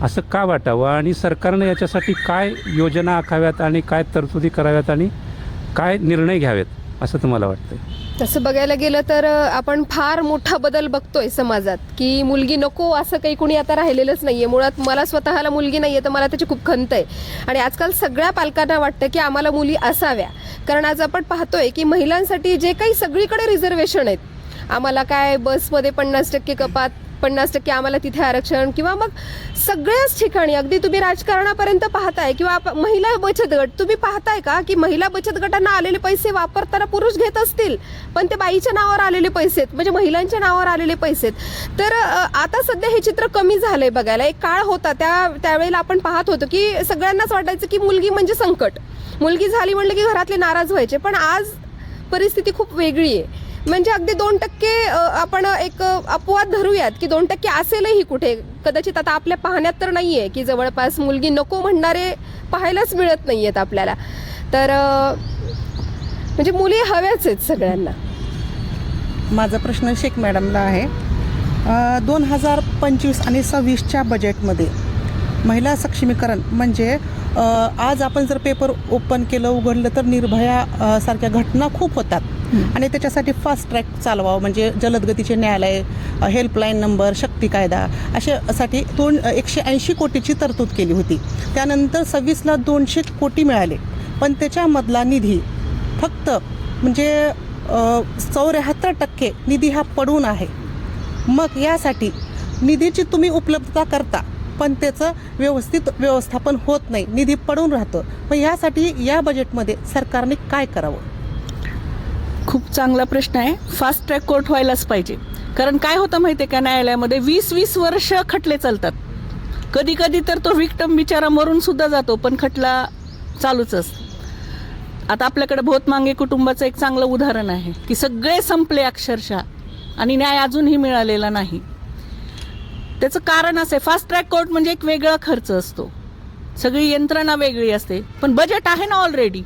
असं का वाटावं आणि सरकारनं याच्यासाठी काय योजना आखाव्यात आणि काय तरतुदी कराव्यात आणि काय निर्णय घ्यावेत असं तुम्हाला वाटतं? तसं बघायला गेलं तर आपण फार मोठा बदल बघतोय समाजात की मुलगी नको असं काही कुणी आता राहिलेलंच नाहीये. मुळात मला स्वतःला मुलगी नाहीये तर मला त्याची खूप खंत आहे. आणि आजकाल सगळ्या पालकांना वाटतं की आम्हाला मुली असाव्या. कारण आज आपण पाहतोय की महिलांसाठी जे काही सगळीकडे रिझर्वेशन आहेत, आम्हाला काय बसमध्ये 50% कपात, 50% आम्हाला तिथे आरक्षण, किंवा मग सगळ्याच ठिकाणी अगदी तुम्ही राजकारणापर्यंत पाहताय किंवा महिला बचत गट तुम्ही पाहताय का की महिला बचत गटांना आलेले पैसे वापरताना पुरुष घेत असतील पण ते बाईच्या नावावर आलेले पैसे आहेत, म्हणजे महिलांच्या नावावर आलेले पैसे आहेत. तर आता सध्या हे चित्र कमी झालंय बघायला. एक काळ होता त्यावेळेला आपण पाहत होतो की सगळ्यांनाच वाटायचं की मुलगी म्हणजे संकट, मुलगी झाली म्हणलं की घरातले नाराज व्हायचे. पण आज परिस्थिती खूप वेगळी आहे. म्हणजे अगदी 2% आपण एक अपवाद धरूयात की 2% असेलही कुठे, कदाचित आता आपल्या पाहण्यात तर नाहीये की जवळपास मुलगी नको म्हणणारे पाहायलाच मिळत नाहीयेत आपल्याला. तर म्हणजे मुली हव्याच आहेत सगळ्यांना. माझा प्रश्न शेख मॅडमला आहे. 2025 आणि 26च्या बजेटमध्ये महिला सक्षमीकरण म्हणजे आज आपण जर पेपर ओपन केलं, उघडलं तर निर्भया सारख्या घटना खूप होतात आणि त्याच्यासाठी फास्ट ट्रॅक चालवावं म्हणजे जलदगतीचे न्यायालय, हेल्पलाईन नंबर, शक्ती कायदा अशासाठी 180 कोटीची तरतूद केली होती. त्यानंतर 26ला 200 कोटी मिळाले, पण त्याच्यामधला निधी फक्त म्हणजे 74% निधी हा पडून आहे. मग यासाठी निधीची तुम्ही उपलब्धता करता पण त्याचं व्यवस्थित व्यवस्थापन होत नाही, निधी पडून राहतं. मग यासाठी या बजेटमध्ये सरकारने काय करावं? खूप चांगला प्रश्न आहे. फास्ट ट्रॅक कोर्ट व्हायलाच पाहिजे. कारण काय होतं माहिती आहे का, न्यायालयामध्ये 20-20 वर्ष खटले चालतात. कधी कधी तर तो विक्टम बिचारा मरून सुद्धा जातो पण खटला चालूच असतो. आता आपल्याकडे भोत मांगे कुटुंबाचं एक चांगलं उदाहरण आहे की सगळे संपले अक्षरशः आणि न्याय अजूनही मिळालेला नाही. त्याचं कारण असं आहे, फास्ट ट्रॅक कोर्ट म्हणजे एक वेगळा खर्च असतो, सगळी यंत्रणा वेगळी असते, पण बजेट आहे ना ऑलरेडी.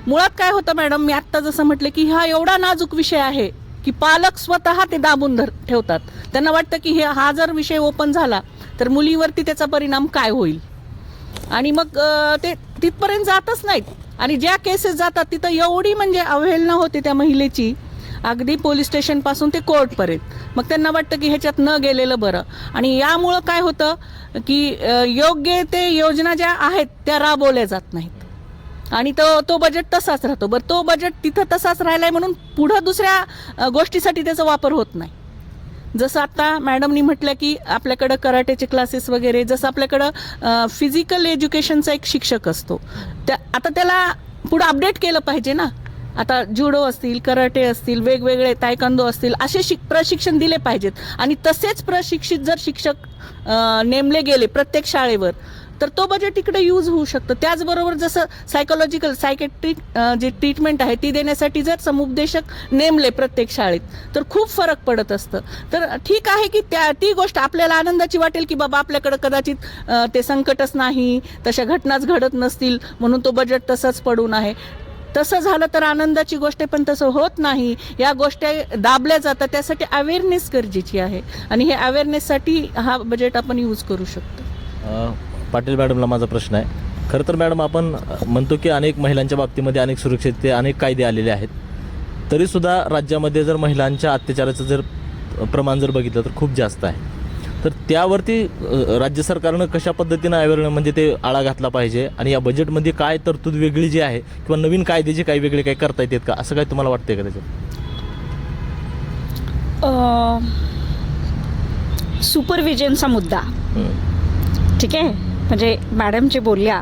मुळात काय होतं मॅडम, मी आत्ता जसं म्हटलं की हा एवढा नाजूक विषय आहे की पालक स्वतः ते दाबून ठेवतात. त्यांना वाटतं की हा जर विषय ओपन झाला तर मुलीवरती त्याचा परिणाम काय होईल, आणि मग ते तिथपर्यंत जातच नाहीत. आणि ज्या केसेस जातात तिथं एवढी म्हणजे अवहेलना होते त्या महिलेची, अगदी पोलीस स्टेशनपासून ते कोर्टपर्यंत. मग त्यांना वाटतं की ह्याच्यात न गेलेलं बरं. आणि यामुळं काय होतं की योग्य ते योजना ज्या आहेत त्या राबवल्या जात नाहीत आणि तो बजेट तसाच राहतो. बरं, तो बजेट तिथं तसाच राहिलाय म्हणून पुढं दुसऱ्या गोष्टीसाठी त्याचा वापर होत नाही. जसं आता मॅडमनी म्हटलं की आपल्याकडं कराटेचे क्लासेस वगैरे, जसं आपल्याकडं फिजिकल एज्युकेशनचा एक शिक्षक असतो, आता त्याला पुढं अपडेट केलं पाहिजे ना. आता जुडो असतील, कराटे असतील, वेगवेगळे तायकांदो असतील, असे प्रशिक्षण दिले पाहिजेत. आणि तसेच प्रशिक्षित जर शिक्षक नेमले गेले प्रत्येक शाळेवर तर तो बजेट इकडे यूज होऊ शकतं. त्याचबरोबर जसं सायकॅट्रिक जे ट्रीटमेंट आहे ती देण्यासाठी जर समुपदेशक नेमले प्रत्येक शाळेत तर खूप फरक पडत असतं. तर ठीक आहे की ती गोष्ट आपल्याला आनंदाची वाटेल की बाबा आपल्याकडं कदाचित ते संकटच नाही, तशा घटनाच घडत नसतील म्हणून तो बजेट तसंच पडून आहे. तसं झालं तर आनंदाची गोष्ट आहे, पण तसं होत नाही. या गोष्टी दाबल्या जातात, त्यासाठी अवेअरनेस गरजेची आहे आणि हे अवेअरनेससाठी हा बजेट आपण यूज करू शकतो. पाटील मॅडमला माझा प्रश्न आहे. खरं तर मॅडम आपण म्हणतो की अनेक महिलांच्या बाबतीमध्ये अनेक सुरक्षितते अनेक कायदे आलेले आहेत, तरीसुद्धा राज्यामध्ये जर महिलांच्या अत्याचाराचं जर प्रमाण जर बघितलं तर खूप जास्त आहे. तर त्यावरती राज्य सरकारनं कशा पद्धतीनं अवेअरनेस म्हणजे ते आळा घातला पाहिजे आणि या बजेटमध्ये काय तरतूद वेगळी जी आहे किंवा नवीन कायदे जे काही वेगळे काही करता येतात का, असं काय तुम्हाला वाटतंय का त्याच्यात? सुपरविजनचा मुद्दा ठीक आहे. म्हणजे मॅडम जे बोलल्या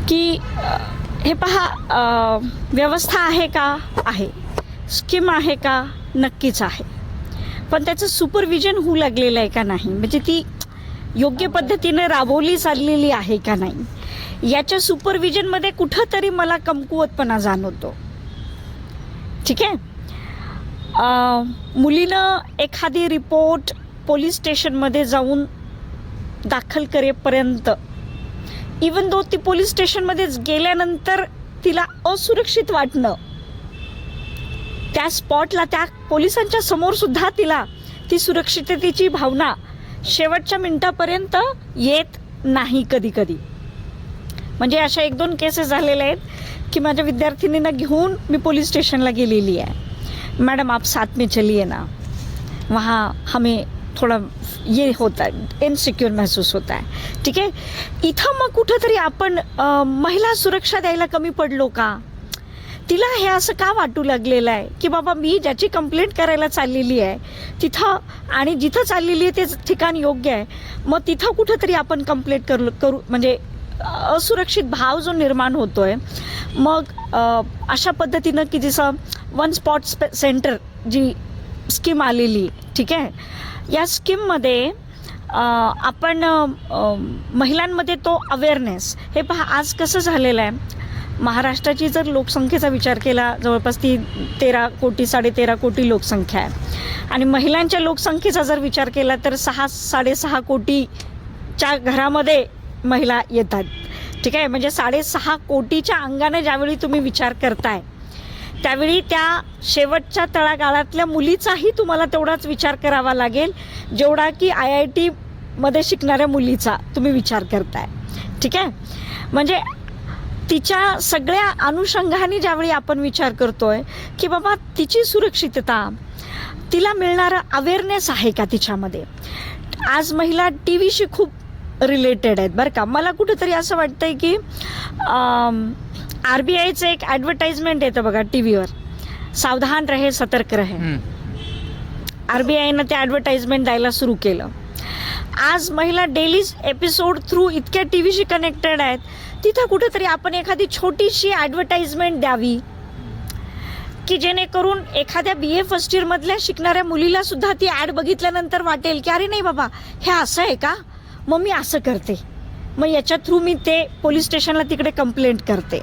की हे पहा, व्यवस्था आहे का, आहे, स्कीम आहे का, नक्कीच आहे, पण त्याचं सुपरविजन होऊ लागलेलं आहे का नाही. म्हणजे ती योग्य पद्धतीने राबवली चाललेली आहे का नाही, याच्या सुपरविजनमध्ये कुठंतरी मला कमकुवतपणा जाणवतो. ठीक आहे. मुलीनं एखादी रिपोर्ट पोलीस स्टेशनमध्ये जाऊन दाखल करेपर्यंत, इवन दो ती पोलीस स्टेशनमध्ये गेल्यानंतर तिला असुरक्षित वाटणं, त्या स्पॉटला त्या पोलिसांच्या समोर सुद्धा तिला ती सुरक्षिततेची भावना शेवटच्या मिनिटापर्यंत येत नाही कधी कधी. म्हणजे अशा 1-2 केसेस झालेल्या आहेत की माझ्या विद्यार्थिनींना घेऊन मी पोलीस स्टेशनला गेलेली आहे. मैडम आप साथ में चलिए ना, वहाँ हमें थोड़ा ये होता है, इनसिक्योर महसूस होता है. ठीक आहे. इथं मग कुठंतरी आपण महिला सुरक्षा द्यायला कमी पडलो का? तिला हे असं का वाटू लागलेलं आहे की बाबा मी ज्याची कंप्लेंट करायला चाललेली आहे तिथं, आणि जिथं चाललेली आहे ते ठिकाण योग्य आहे, मग तिथं कुठंतरी आपण कंप्लेंट करू म्हणजे असुरक्षित भाव जो निर्माण होतोय. मग अशा पद्धतीनं की जसं वन स्पॉट सेंटर जी स्कीम आलेली, ठीक आहे, या स्कीममध्ये आपण महिलांमध्ये तो अवेअरनेस, हे पहा आज कसं झालेलं आहे, महाराष्ट्राची जर लोकसंख्येचा विचार केला जवळपास ती 13 कोटी 13.5 कोटी लोकसंख्या आहे, आणि महिलांच्या लोकसंख्येचा जर विचार केला तर 6-6.5 कोटीच्या घरामध्ये महिला येतात. ठीक आहे. म्हणजे 6.5 कोटीच्या अंगाने ज्यावेळी तुम्ही विचार करताय त्यावेळी त्या शेवटच्या तळागाळातल्या मुलीचाही तुम्हाला तेवढाच विचार करावा लागेल जेवढा की IIT मध्ये शिकणाऱ्या मुलीचा तुम्ही विचार करताय. ठीक आहे. म्हणजे तिच्या सगळ्या अनुषंगाने ज्यावेळी आपण विचार करतोय की बाबा तिची सुरक्षितता, तिला मिळणारा अवेअरनेस आहे का तिच्यामध्ये. आज महिला TVशी खूप रिलेटेड आहेत बरं का. मला कुठंतरी असं वाटतंय की RBIचं एक ॲडव्हर्टाइजमेंट येतं बघा TVवर, सावधान रहे सतर्क रहे. RBIनं ते ॲडव्हर्टाइजमेंट द्यायला सुरू केलं. आज महिला डेली एपिसोड थ्रू इतक्या TVशी कनेक्टेड आहेत, तिथं कुठेतरी आपण एखादी छोटीशी ॲडव्हर्टाइजमेंट द्यावी की जेणेकरून एखाद्या BA फर्स्ट इयरमधल्या शिकणाऱ्या मुलीला सुद्धा ती ॲड बघितल्यानंतर वाटेल की अरे नाही बाबा हे असं आहे का, मग मी असं करते, मग याच्या थ्रू मी ते पोलीस स्टेशनला तिकडे कंप्लेंट करते.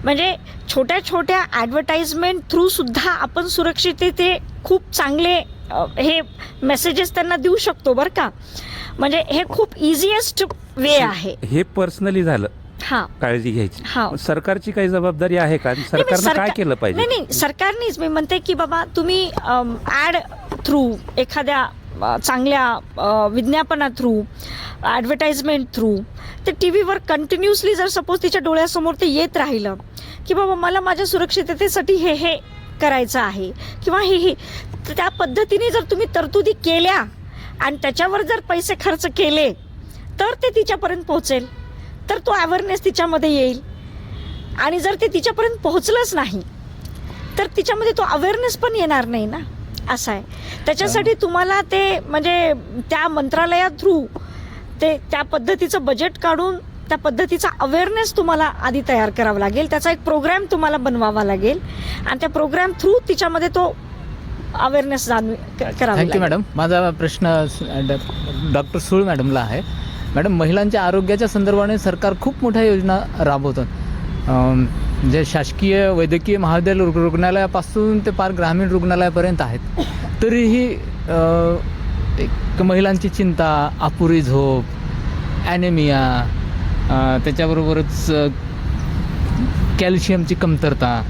म्हणजे छोट्या छोट्या ॲडव्हर्टाइजमेंट थ्रू सुद्धा आपण सुरक्षितते खूप चांगले हे मेसेजेस त्यांना देऊ शकतो बरं का. म्हणजे हे खूप इझिएस्ट वे आहे. हे पर्सनली झालं, हां, काळजी घ्यायची. हां. सरकारची काही जबाबदारी आहे का? सरकारनं काय केलं पाहिजे? नाही, सरकारनेच, मी म्हणते की बाबा तुम्ही ॲड थ्रू एखाद्या चांगल्या विज्ञापना थ्रू, ॲडव्हर्टाइजमेंट थ्रू ते TVवर कंटिन्युअसली जर सपोज तिच्या डोळ्यासमोर ते येत राहिलं की बाबा मला माझ्या सुरक्षिततेसाठी हे करायचं आहे किंवा हे त्या पद्धतीने जर तुम्ही तरतुदी केल्या आणि त्याच्यावर जर पैसे खर्च केले तर ते तिच्यापर्यंत पोहोचेल, तर तो अवेअरनेस तिच्यामध्ये येईल. आणि जर ते तिच्यापर्यंत पोहोचलंच नाही तर तिच्यामध्ये तो अवेअरनेस पण येणार नाही ना, असं आहे. त्याच्यासाठी तुम्हाला ते म्हणजे त्या मंत्रालया थ्रू ते त्या पद्धतीचं बजेट काढून त्या पद्धतीचा अवेअरनेस तुम्हाला आधी तयार करावा लागेल, त्याचा एक प्रोग्राम तुम्हाला बनवावा लागेल आणि त्या प्रोग्राम थ्रू तिच्यामध्ये तो अवेअरनेस करावा लागेल. Thank you madam. माझा प्रश्न डॉक्टर सुळ मॅडमला आहे. मॅडम, महिलांच्या आरोग्याच्या संदर्भाने सरकार खूप मोठ्या योजना राबवतं, जे शासकीय वैद्यकीय महाविद्यालय रुग्णालयापासून ते पार ग्रामीण रुग्णालयापर्यंत आहेत. तरीही एक महिलांची चिंता, अपुरी झोप, ॲनेमिया, त्याच्याबरोबरच कॅल्शियमची कमतरता,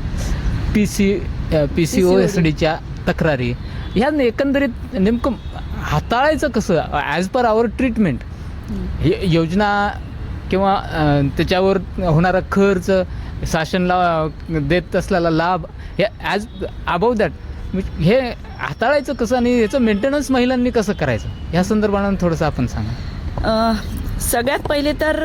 PCOSDच्या तक्रारी, ह्या एकंदरीत नेमकं हाताळायचं कसं ॲज पर आवर ट्रीटमेंट, योजना किंवा त्याच्यावर होणारा खर्च, शासनाला देत असलेला लाभ, हे ॲज अबाव दॅट हे हाताळायचं कसं आणि याचं मेंटेनन्स महिलांनी कसं करायचं, ह्या संदर्भानं थोडंसं आपण सांगा. सगळ्यात पहिले तर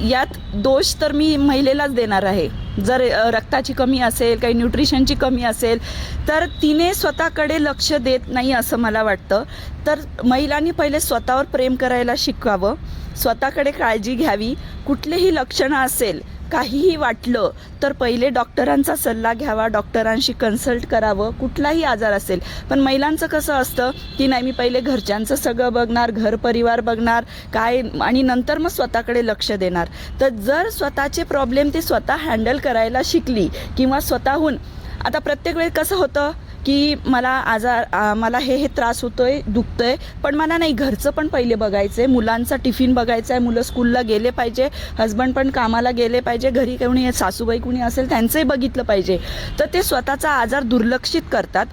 यात दोष तर मी महिलेलाच देणार आहे. जर रक्ताची कमी असेल, काही न्यूट्रिशनची कमी असेल तर तिने स्वतःकडे लक्ष देत नाही असं मला वाटतं. तर महिलांनी पहिले स्वतःवर प्रेम करायला शिकावं, स्वतःकडे काळजी घ्यावी. कुठलेही लक्षणं असेल काहीही वाटलं तर पहिले डॉक्टरांचा सल्ला घ्यावा, डॉक्टरांशी कन्सल्ट करावं, कुठलाही आजार असेल. पण महिलांचं कसं असतं की नाही, मी पहिले घरच्यांचं सगळं बघणार, घर परिवार बघणार काय, आणि नंतर मग स्वतःकडे लक्ष देणार. तर जर स्वतःचे प्रॉब्लेम ते स्वतः हँडल करायला शिकली किंवा स्वतःहून, आता प्रत्येक वेळी कसं होतं की मला हे त्रास होतोय, दुखतंय, पण मला नाही, घरचं पण पहिले बघायचं आहे, मुलांचा टिफिन बघायचा आहे, मुलं स्कूलला गेले पाहिजे, हस्बंड पण कामाला गेले पाहिजे, घरी कोणी सासूबाई कुणी असेल त्यांचंही बघितलं पाहिजे. तर ते स्वतःचा आजार दुर्लक्षित करतात.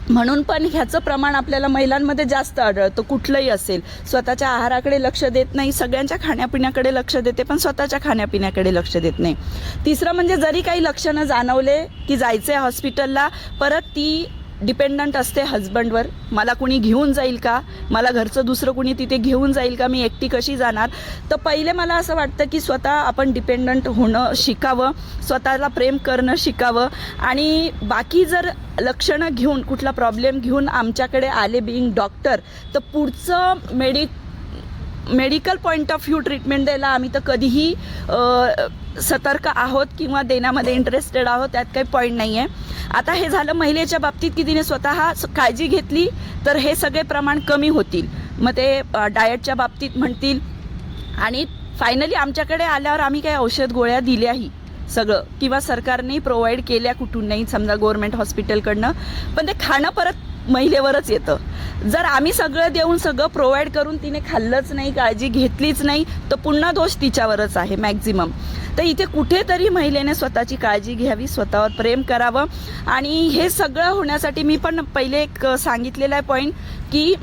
म्हणून पण ह्याचं प्रमाण आपल्याला महिलांमध्ये जास्त आढळतं. कुठलंही असेल, स्वतःच्या आहाराकडे लक्ष देत नाही, सगळ्यांच्या खाण्यापिण्याकडे लक्ष देते पण स्वतःच्या खाण्यापिण्याकडे लक्ष देत नाही. तिसरं म्हणजे जरी काही लक्षणं जाणवले की जायचं आहे हॉस्पिटलला, परत ती डिपेंडंट असते हजबंडवर. मला कुणी घेऊन जाईल का, मला घरचं दुसरं कुणी तिथे घेऊन जाईल का, मी एकटी कशी जाणार. तर पहिले मला असं वाटतं की स्वतः आपण डिपेंडंट होणं शिकावं, स्वतःला प्रेम करणं शिकावं. आणि बाकी जर लक्षणं घेऊन, कुठला प्रॉब्लेम घेऊन आमच्याकडे आले बिईंग डॉक्टर, तर पुढचं medical point of view treatment द्यायला आम्ही तर कधीही सतर्क आहोत किंवा देण्यामध्ये इंटरेस्टेड आहोत, त्यात काही पॉईंट नाही आहे. आता हे झालं महिलेच्या बाबतीत की तिने स्वतः काळजी घेतली तर हे सगळे प्रमाण कमी होतील. मग ते डाएटच्या बाबतीत म्हणतील. आणि फायनली आमच्याकडे आल्यावर आम्ही काही औषध गोळ्या दिल्याही सगळं, किंवा सरकारने प्रोव्हाइड केल्या कुठून नाही, समजा गव्हर्नमेंट हॉस्पिटलकडनं, पण ते खाणं परत महिलेवरच येतं. जर आम्ही सगळं देऊन, सगळं प्रोव्हाइड करून तिने खाल्लंच नाही, काळजी घेतलीच नाही, तर पुन्हा दोष तिच्यावरच आहे मॅक्झिमम. तर इथे कुठेतरी महिलेने स्वतःची काळजी घ्यावी, स्वतःवर प्रेम करावं. आणि हे सगळं होण्यासाठी मी पण पहिले एक सांगितलेला आहे पॉईंट की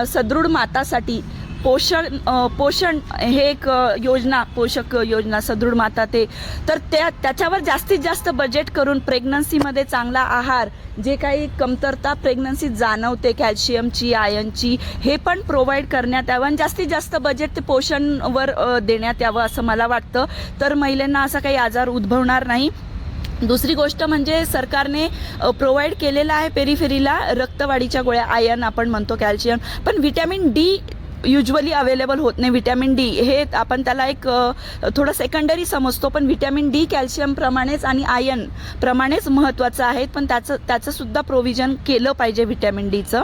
सदृढ मातासाठी पोषण हे एक योजना, पोषक योजना सदृढ माता, ते तर त्याच्यावर जास्तीत जास्त बजेट करून प्रेग्नन्सीमध्ये चांगला आहार, जे काही कमतरता प्रेग्नन्सीत जाणवते कॅल्शियमची, आयर्नची, हे पण प्रोव्हाइड करण्यात यावं. आणि जास्तीत जास्त बजेट ते पोषणवर देण्यात यावं असं मला वाटतं. तर महिलांना असा काही आजार उद्भवणार नाही. दुसरी गोष्ट म्हणजे सरकारने प्रोव्हाइड केलेला आहे पेरिफेरीला रक्तवाढीच्या गोळ्या, आयर्न आपण म्हणतो, कॅल्शियम, पण व्हिटॅमिन डी युजली अवेलेबल होत नाही. व्हिटॅमिन डी हे आपण त्याला एक थोडं सेकंडरी समजतो, पण व्हिटॅमिन डी कॅल्शियमप्रमाणेच आणि आयर्न प्रमाणेच महत्त्वाचं आहे. पण त्याचं सुद्धा प्रोव्हिजन केलं पाहिजे व्हिटॅमिन डीचं.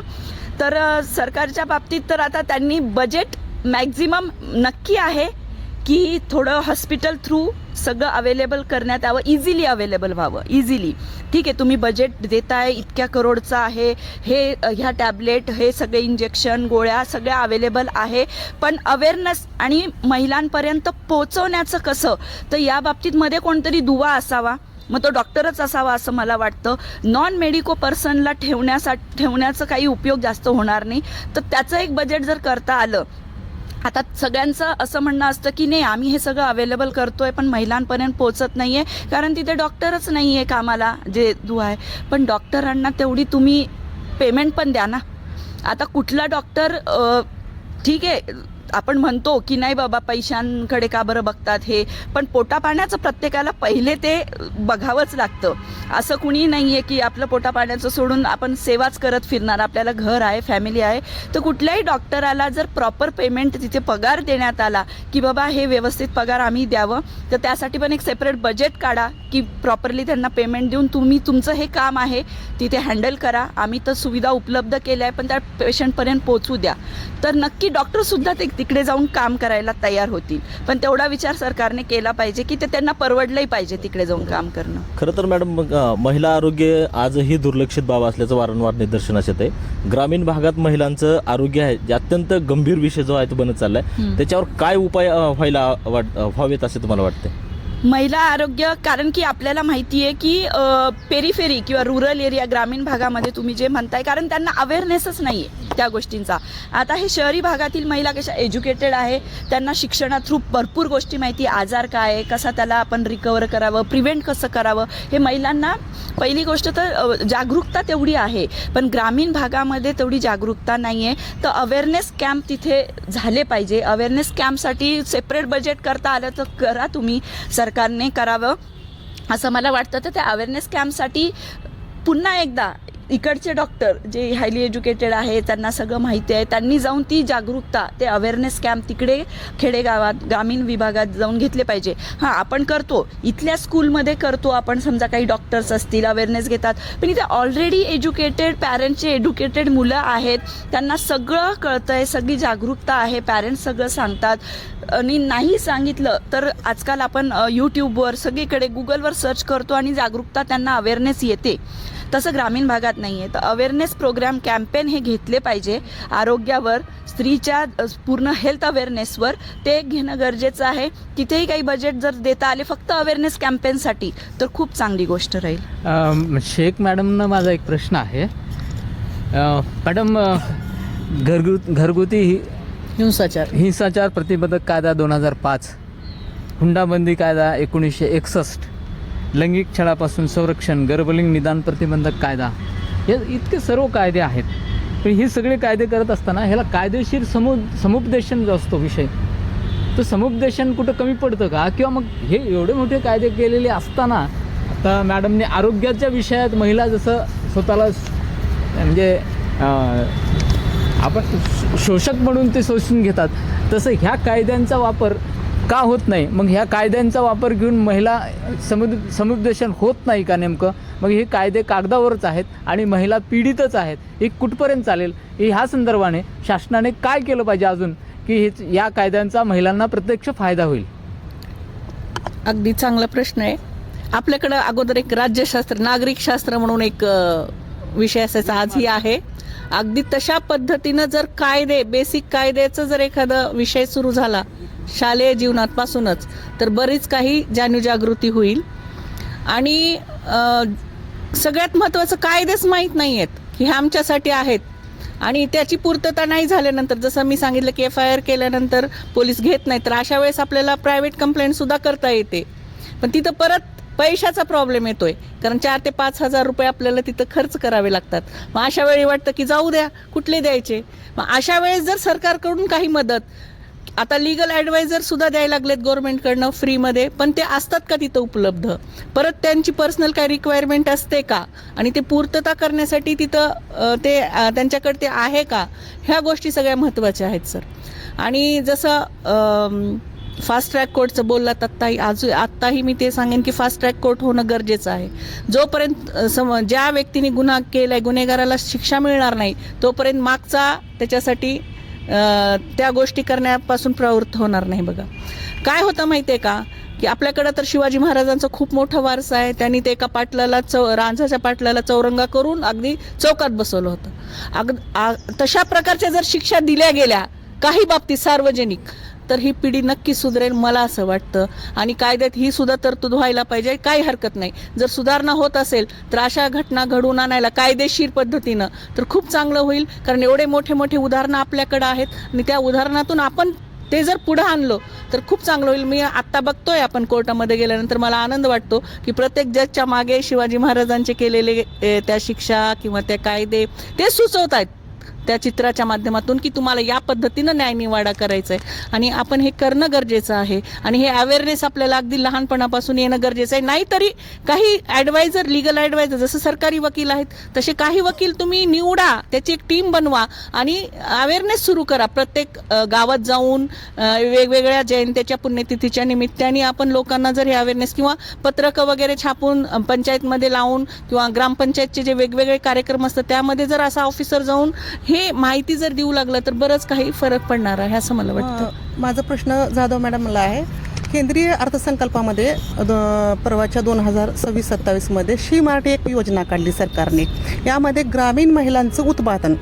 तर सरकारच्या बाबतीत तर आता त्यांनी बजेट मॅक्झिमम नक्की आहे की थोडं हॉस्पिटल थ्रू सगळं अवेलेबल करण्यात यावं, इझिली अवेलेबल व्हावं, इझिली. ठीक आहे, तुम्ही बजेट देताय, इतक्या करोडचं आहे, ह्या टॅबलेट, हे सगळे इंजेक्शन, गोळ्या सगळ्या अवेलेबल आहे, पण अवेअरनेस आणि महिलांपर्यंत पोहोचवण्याचं कसं, तर या बाबतीत मध्ये कोणतरी दुवा असावा, मग तो डॉक्टरच असावा असं मला वाटतं. नॉन मेडिको पर्सनला ठेवण्याचं काही उपयोग जास्त होणार नाही. तर त्याचं एक बजेट जर करता आलं. आता सगळ्यांचं असं म्हणणं असतं की नाही, आम्ही हे सगळं अवेलेबल करतोय पण महिलांपर्यंत पोहोचत नाही आहे कारण तिथे डॉक्टरच नाही आहे कामाला, जे दुवा आहे. पण डॉक्टरांना तेवढी तुम्ही पेमेंट पण द्या ना. आता कुठला डॉक्टर, ठीक आहे आपण म्हणतो की नाही बाबा पैशांकडे का बरं बघतात हे, पण पोटापाण्याचं प्रत्येकाला पहिले ते बघावंच लागतं. असं कुणी नाही आहे की आपलं पोटापाण्याचं सोडून आपण सेवाच करत फिरणार. आपल्याला घर आहे, फॅमिली आहे. तर कुठल्याही डॉक्टराला जर प्रॉपर पेमेंट, तिथे पगार देण्यात आला की बाबा हे व्यवस्थित पगार आम्ही द्यावं, तर त्यासाठी पण एक सेपरेट बजेट काढा की प्रॉपरली त्यांना पेमेंट देऊन तुम्ही तुमचं हे काम आहे तिथे हँडल करा. आम्ही तर सुविधा उपलब्ध केल्या आहे पण त्या पेशंटपर्यंत पोहोचू द्या. तर नक्की डॉक्टरसुद्धा ते तिकडे जाऊन काम करायला तयार होतील. पण तेवढा विचार सरकारने केला पाहिजे की ते त्यांना परवडलंही पाहिजे तिकडे जाऊन काम करणं. खरं तर मॅडम, महिला आरोग्य आजही दुर्लक्षित बाब असल्याचं वारंवार निदर्शनास येत आहे. ग्रामीण भागात महिलांचं आरोग्य आहे जे अत्यंत गंभीर विषय जो आहे तो बनत चाललाय, त्याच्यावर काय उपाय व्हावेत असे तुम्हाला वाटते? महिला आरोग्य, कारण की आपल्याला माहिती आहे की पेरिफेरी किंवा रुरल एरिया, ग्रामीण भागामध्ये तुम्ही जे म्हणताय, कारण त्यांना अवेअरनेसच नाही आहे त्या गोष्टींचा. आता हे शहरी भागातील महिला कशा एज्युकेटेड आहे, त्यांना शिक्षणा थ्रू भरपूर गोष्टी माहिती, आजार काय आहे, कसा त्याला आपण रिकवर करावं, प्रिव्हेंट कसं करावं, हे महिलांना पहिली गोष्ट तर जागरूकता तेवढी आहे. पण ग्रामीण भागामध्ये तेवढी जागरूकता नाही आहे. तर अवेअरनेस कॅम्प तिथे झाले पाहिजे. अवेअरनेस कॅम्पसाठी सेपरेट बजेट करता आलं तर करा, तुम्ही सरकारने करावं असं मला वाटतं. तर त्या अवेअरनेस कॅम्पसाठी पुन्हा एकदा इकडचे डॉक्टर जे हायली एज्युकेटेड आहे, त्यांना सगळं माहिती आहे, त्यांनी जाऊन ती जागरूकता, ते अवेअरनेस कॅम्प तिकडे खेडेगावात ग्रामीण विभागात जाऊन घेतले पाहिजे. हां, आपण करतो, इथल्या स्कूलमध्ये करतो आपण, समजा काही डॉक्टर्स असतील अवेअरनेस घेतात, पण इथे ऑलरेडी एज्युकेटेड पॅरेंटचे एज्युकेटेड मुलं आहेत, त्यांना सगळं कळतं आहे, सगळी जागरूकता आहे, पॅरेंट्स सगळं सांगतात. आणि नाही सांगितलं तर आजकाल आपण यूट्यूबवर सगळीकडे गुगलवर सर्च करतो आणि जागरूकता त्यांना अवेअरनेस येते. तसं ग्रामीण भागात नाही आहे. तर अवेअरनेस प्रोग्राम कॅम्पेन हे घेतले पाहिजे आरोग्यावर, स्त्रीच्या पूर्ण हेल्थ अवेअरनेसवर, ते घेणं गरजेचं आहे. तिथेही काही बजेट जर देता आले फक्त अवेअरनेस कॅम्पेनसाठी तर खूप चांगली गोष्ट राहील. शेख मॅडमनं माझा एक प्रश्न आहे. मॅडम, घरगुती हिंसाचार प्रतिबंधक कायदा 2005, हुंडाबंदी कायदा 1961, लैंगिक छळापासून संरक्षण, गर्भलिंग निदान प्रतिबंधक कायदा, हे इतके सर्व कायदे आहेत. पण हे सगळे कायदे करत असताना ह्याला कायदेशीर समुपदेशन जो असतो विषय, तो समुपदेशन कुठं कमी पडतं का? किंवा मग हे एवढे मोठे कायदे केलेले असताना आता मॅडमने आरोग्याच्या विषयात महिला जसं स्वतःला म्हणजे आपण शोषक म्हणून ते शोषून घेतात, तसं ह्या कायद्यांचा वापर का होत नाही? मग ह्या कायद्यांचा वापर घेऊन महिला समुपदेशन होत नाही का नेमकं? मग हे कायदे कागदावरच आहेत आणि महिला पीडितच आहेत. हे कुठपर्यंत चालेल? ह्या संदर्भाने शासनाने काय केलं पाहिजे अजून की हे या कायद्यांचा महिलांना प्रत्यक्ष फायदा होईल? अगदी चांगला प्रश्न आहे. आपल्याकडं अगोदर एक राज्यशास्त्र, नागरिकशास्त्र म्हणून एक विषय असायचा, आजही आहे. अगदी तशा पद्धतीनं जर कायदे, बेसिक कायद्याचा जर एखादा विषय सुरू झाला शालेय जीवनापासूनच, तर बरीच काही जाणीवजागृती होईल. आणि सगळ्यात महत्त्वाचं, कायदेच माहीत नाही आहेत की हे आमच्यासाठी आहेत, आणि त्याची पूर्तता नाही झाल्यानंतर, जसं मी सांगितलं की FIR केल्यानंतर पोलीस घेत नाही, तर अशा वेळेस आपल्याला प्रायव्हेट कंप्लेंटसुद्धा करता येते. पण तिथं परत पैशाचा प्रॉब्लेम येतोय, कारण 4 ते 5 हजार रुपये आपल्याला तिथं खर्च करावे लागतात. मग अशा वेळी वाटतं की जाऊ द्या, कुठले द्यायचे. मग अशा वेळेस जर सरकारकडून काही मदत, आता लीगल ॲडवायझर सुद्धा द्यायला लागलेत गव्हर्नमेंटकडनं फ्रीमध्ये, पण ते असतात का तिथं उपलब्ध? परत त्यांची पर्सनल काही रिक्वायरमेंट असते का? आणि ते पूर्तता करण्यासाठी तिथं ते त्यांच्याकडे ते आहे का? ह्या गोष्टी सगळ्या महत्त्वाच्या आहेत सर. आणि जसं फास्ट ट्रॅक कोर्टचं बोललात आत्ताही मी ते सांगेन की फास्ट ट्रॅक कोर्ट होणं गरजेचं आहे. जोपर्यंत ज्या व्यक्तीने गुन्हा केलाय, गुन्हेगाराला शिक्षा मिळणार नाही, तोपर्यंत मागचा त्याच्यासाठी त्या गोष्टी करण्यापासून प्रवृत्त होणार नाही. बघा काय होतं माहिती आहे का, की आपल्याकडं तर शिवाजी महाराजांचा खूप मोठा वारसा आहे. त्यांनी ते एका पाटलाला रांझाच्या पाटलाला चौरंगा करून अगदी चौकात बसवलं होतं. तशा प्रकारच्या जर शिक्षा दिल्या गेल्या काही बाबतीत सार्वजनिक, तर ही पिढी नक्की सुधरेल मला असं वाटतं. आणि कायद्यात ही सुद्धा तरतूद व्हायला पाहिजे, काही हरकत नाही. जर सुधारणा होत असेल तर अशा घटना घडवून आणायला कायदेशीर पद्धतीनं तर खूप चांगलं होईल. कारण एवढे मोठे मोठे उदाहरणं आपल्याकडं आहेत आणि त्या उदाहरणातून आपण ते जर पुढं आणलो तर खूप चांगलं होईल. मी आत्ता बघतोय आपण कोर्टामध्ये गेल्यानंतर मला आनंद वाटतो की प्रत्येक जजच्या मागे शिवाजी महाराजांचे केलेले त्या शिक्षा किंवा त्या कायदे ते सुचवत आहेत त्या चित्राच्या माध्यमातून की तुम्हाला या पद्धतीनं न्यायनिवाडा करायचा आहे. आणि आपण हे करणं गरजेचं आहे. आणि हे अवेअरनेस आपल्याला अगदी लहानपणापासून येणं गरजेचं आहे. नाहीतरी काही ॲडवायझर, लीगल ॲडवायझर, जसं सरकारी वकील आहेत तसे काही वकील तुम्ही निवडा, त्याची एक टीम बनवा आणि अवेअरनेस सुरू करा. प्रत्येक गावात जाऊन वेगवेगळ्या जयंतीच्या पुण्यतिथीच्या निमित्ताने आपण लोकांना जर हे अवेअरनेस किंवा पत्रकं वगैरे छापून पंचायतमध्ये लावून किंवा ग्रामपंचायतचे जे वेगवेगळे कार्यक्रम असतात त्यामध्ये जर असा ऑफिसर जाऊन हे माहिती जर देऊ लागलं तर बरंच काही फरक पडणार आहे असं मला वाटतं. माझा प्रश्न जाधव मॅडमला आहे. केंद्रीय अर्थसंकल्पामध्ये परवाच्या 2026-27 मध्ये शी मार्ट एक योजना काढली सरकारने. यामध्ये ग्रामीण महिलांचं उत्पादन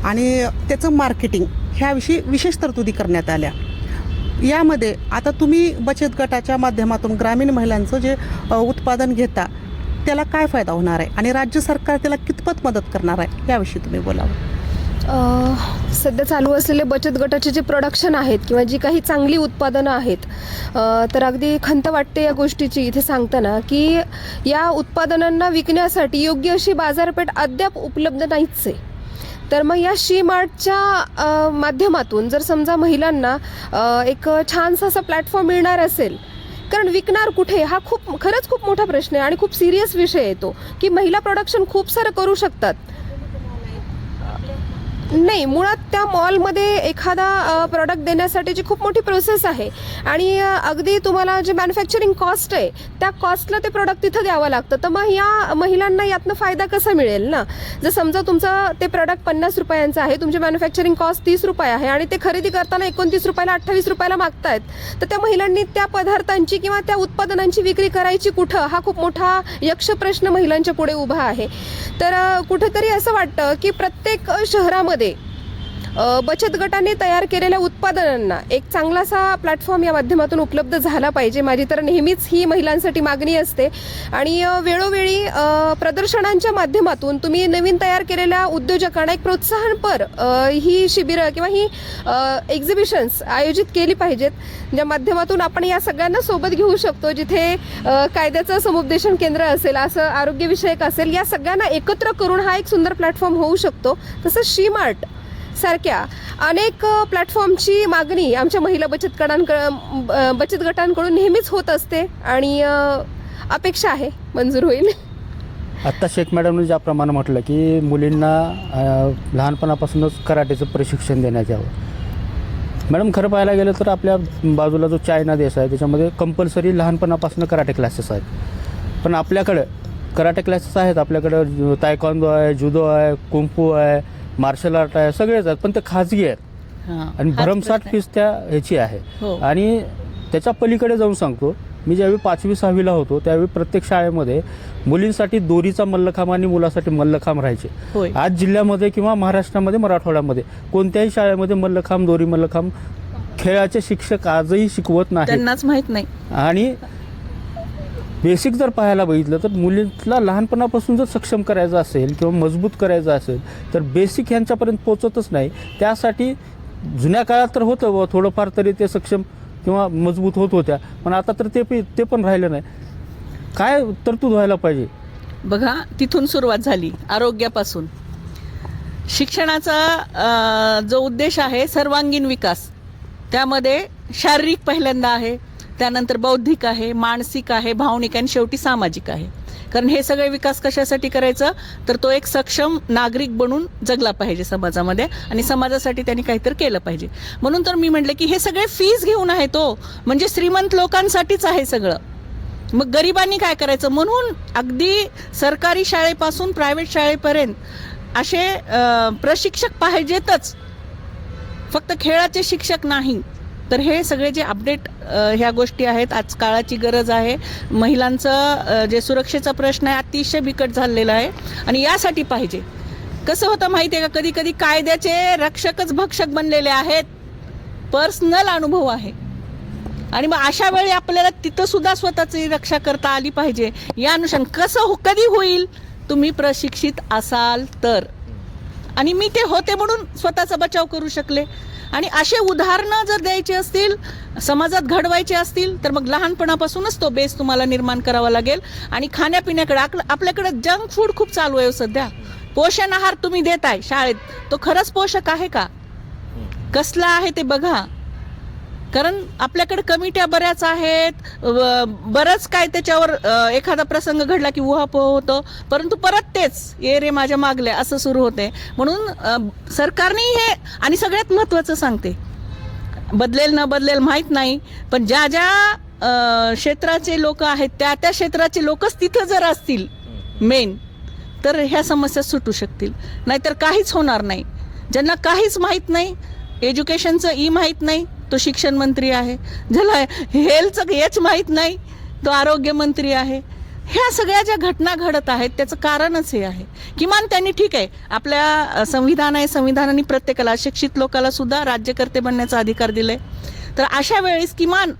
आणि त्याचं मार्केटिंग ह्याविषयी विशेष तरतुदी करण्यात आल्या. यामध्ये आता तुम्ही बचत गटाच्या माध्यमातून ग्रामीण महिलांचं जे उत्पादन घेता त्याला काय फायदा होणार आहे आणि राज्य सरकार त्याला कितपत मदत करणार आहे याविषयी तुम्ही बोलावं. सध्या चालू असलेले बचत गटाचे जे प्रोडक्शन आहेत किंवा जी काही चांगली उत्पादनं आहेत, तर अगदी खंत वाटते या गोष्टीची इथे सांगताना की या उत्पादनांना विकण्यासाठी योग्य अशी बाजारपेठ अद्याप उपलब्ध नाहीच आहे. तर मग या शी मार्टच्या माध्यमातून जर समजा महिलांना एक छानसा असा प्लॅटफॉर्म मिळणार असेल कारण विकणार कुठे हा खरंच खूप मोठा प्रश्न आहे आणि खूप सिरियस विषय येतो की महिला प्रोडक्शन खूप सारं करू शकतात. नाही, मुळात त्या मॉलमध्ये एखादा प्रॉडक्ट देण्यासाठीची खूप मोठी प्रोसेस आहे आणि अगदी तुम्हाला जे मॅन्युफॅक्चरिंग कॉस्ट आहे त्या कॉस्टला ते प्रॉडक्ट तिथं द्यावं लागतं. तर मग या महिलांना यातनं फायदा कसा मिळेल ना? जर समजा तुमचं ते प्रॉडक्ट 50 रुपयांचं आहे, तुमची मॅन्युफॅक्चरिंग कॉस्ट 30 रुपये आहे आणि ते खरेदी करताना 29 रुपयाला 28 रुपयाला मागतायत, तर त्या महिलांनी त्या पदार्थांची किंवा त्या उत्पादनांची विक्री करायची कुठं, हा खूप मोठा यक्ष प्रश्न महिलांच्या पुढे उभा आहे. तर कुठेतरी असं वाटतं की प्रत्येक शहरामध्ये बचत गटाने तयार केलेल्या उत्पादनांना एक चांगलासा प्लॅटफॉर्म या माध्यमातून उपलब्ध झाला पाहिजे. माझी तर नेहमीच ही महिलांसाठी मागणी असते आणि वेळोवेळी प्रदर्शनांच्या माध्यमातून तुम्ही नवीन तयार केलेल्या उद्योजकांना एक प्रोत्साहनपर ही शिबिरं किंवा ही एक्झिबिशन्स आयोजित केली पाहिजेत, ज्या माध्यमातून आपण या सगळ्यांना सोबत घेऊ शकतो. जिथे कायद्याचं समुपदेशन केंद्र असेल, असं आरोग्यविषयक असेल, या सगळ्यांना एकत्र करून हा एक सुंदर प्लॅटफॉर्म होऊ शकतो. तसंच शी-मार्ट सारख्या अनेक प्लॅटफॉर्मची मागणी आमच्या महिला बचत गटांकडून नेहमीच होत असते आणि अपेक्षा आहे मंजूर होईल. आत्ता शेख मॅडमने ज्याप्रमाणे म्हटलं की मुलींना लहानपणापासूनच कराटेचं प्रशिक्षण देण्यात यावं. मॅडम, खरं पाहायला गेलं तर आपल्या बाजूला जो चायना देश आहे त्याच्यामध्ये कंपल्सरी लहानपणापासून कराटे क्लासेस आहेत. पण आपल्याकडं कराटे क्लासेस आहेत, आपल्याकडं तायक्वांदो आहे, जुदो आहे, कुंफू आहे, मार्शल आर्ट आहे, सगळेच आहेत, पण ते खाजगी आहेत आणि भरमसाठ फीस त्या ह्याची आहे. आणि त्याच्या पलीकडे जाऊन सांगतो, मी ज्यावेळी 5वी-6वीला होतो त्यावेळी प्रत्येक शाळेमध्ये मुलींसाठी दोरीचा मल्लखांब आणि मुलासाठी मल्लखांब राहायचे. आज जिल्ह्यामध्ये किंवा महाराष्ट्रामध्ये, मराठवाड्यामध्ये कोणत्याही शाळेमध्ये मल्लखांब, दोरी मल्लखांब खेळाचे शिक्षक आजही शिकवत नाही, त्यांनाच माहीत नाही. आणि बेसिक जर पाहायला बघितलं तर मुलींना लहानपणापासून जर सक्षम करायचं असेल किंवा मजबूत करायचं असेल तर बेसिक ह्यांच्यापर्यंत पोचतच नाही. त्यासाठी जुन्या काळात तर होतं थोडंफार तरी ते सक्षम किंवा मजबूत होत होत्या, पण आता तर ते पण राहिलं नाही. काय तरतूद व्हायला पाहिजे? बघा, तिथून सुरुवात झाली आरोग्यापासून. शिक्षणाचा जो उद्देश आहे सर्वांगीण विकास, त्यामध्ये शारीरिक पहिल्यांदा आहे, त्यानंतर बौद्धिक आहे, मानसिक आहे, भावनिक आणि शेवटी सामाजिक आहे. कारण हे सगळे विकास कशासाठी करायचं तर तो एक सक्षम नागरिक बनून जगला पाहिजे समाजामध्ये आणि समाजासाठी त्यांनी काहीतरी केलं पाहिजे. म्हणून तर मी म्हटलं की हे सगळे फीस घेऊन आहे, तो म्हणजे श्रीमंत लोकांसाठीच आहे सगळं. मग गरिबांनी काय करायचं? म्हणून अगदी सरकारी शाळेपासून प्रायव्हेट शाळेपर्यंत असे प्रशिक्षक पाहिजेतच, फक्त खेळाचे शिक्षक नाही. तर हे सगळे जे अपडेट ह्या गोष्टी आहेत, आज काळाची गरज आहे. महिलांचं जे सुरक्षेचा प्रश्न आहे अतिशय बिकट झालेला आहे आणि यासाठी पाहिजे. कसं होतं माहिती आहे का, कधी कधी कायद्याचे रक्षकच भक्षक बनलेले आहेत. पर्सनल अनुभव आहे आणि मग अशा वेळी आपल्याला तिथं सुद्धा स्वतःची रक्षा करता आली पाहिजे. या अनुषंग कसं कधी होईल? तुम्ही प्रशिक्षित असाल तर. आणि मी ते होते म्हणून स्वतःचा बचाव करू शकले. आणि असे उदाहरणं जर द्यायचे असतील, समाजात घडवायचे असतील, तर मग लहानपणापासूनच तो बेस तुम्हाला निर्माण करावा लागेल. आणि खाण्यापिण्याकडे आपल्याकडे जंक फूड खूप चालू आहे सध्या. पोषण आहार तुम्ही देताय शाळेत, तो खरंच पोषक आहे का? कसला आहे ते बघा. कारण आपल्याकडे कमिट्या बऱ्याच आहेत, बरंच काय त्याच्यावर एखादा प्रसंग घडला की उहापोह होतं, परंतु परत तेच ये रे माझ्या मागले असं सुरू होते. म्हणून सरकारने हे, आणि सगळ्यात महत्त्वाचं सांगते, बदलेल न बदलेल माहीत नाही, पण ज्या ज्या क्षेत्राचे लोक आहेत त्या क्षेत्राचे लोकच तिथं जर असतील मेन, तर ह्या समस्या सुटू शकतील. नाहीतर काहीच होणार नाही. ज्यांना काहीच माहीत नाही, एज्युकेशनचं माहीत नाही, तो शिक्षण मंत्री आहे. ज्याला हेल्थचं हेच माहीत नाही, तो आरोग्य मंत्री आहे. ह्या सगळ्या ज्या घटना घडत आहेत त्याचं कारणच हे आहे. किमान त्यांनी, ठीक आहे, आपल्या संविधान आहे, संविधानाने प्रत्येकाला, शिक्षित लोकांना सुद्धा राज्यकर्ते बनण्याचा अधिकार दिलाय. तर अशा वेळेस किमान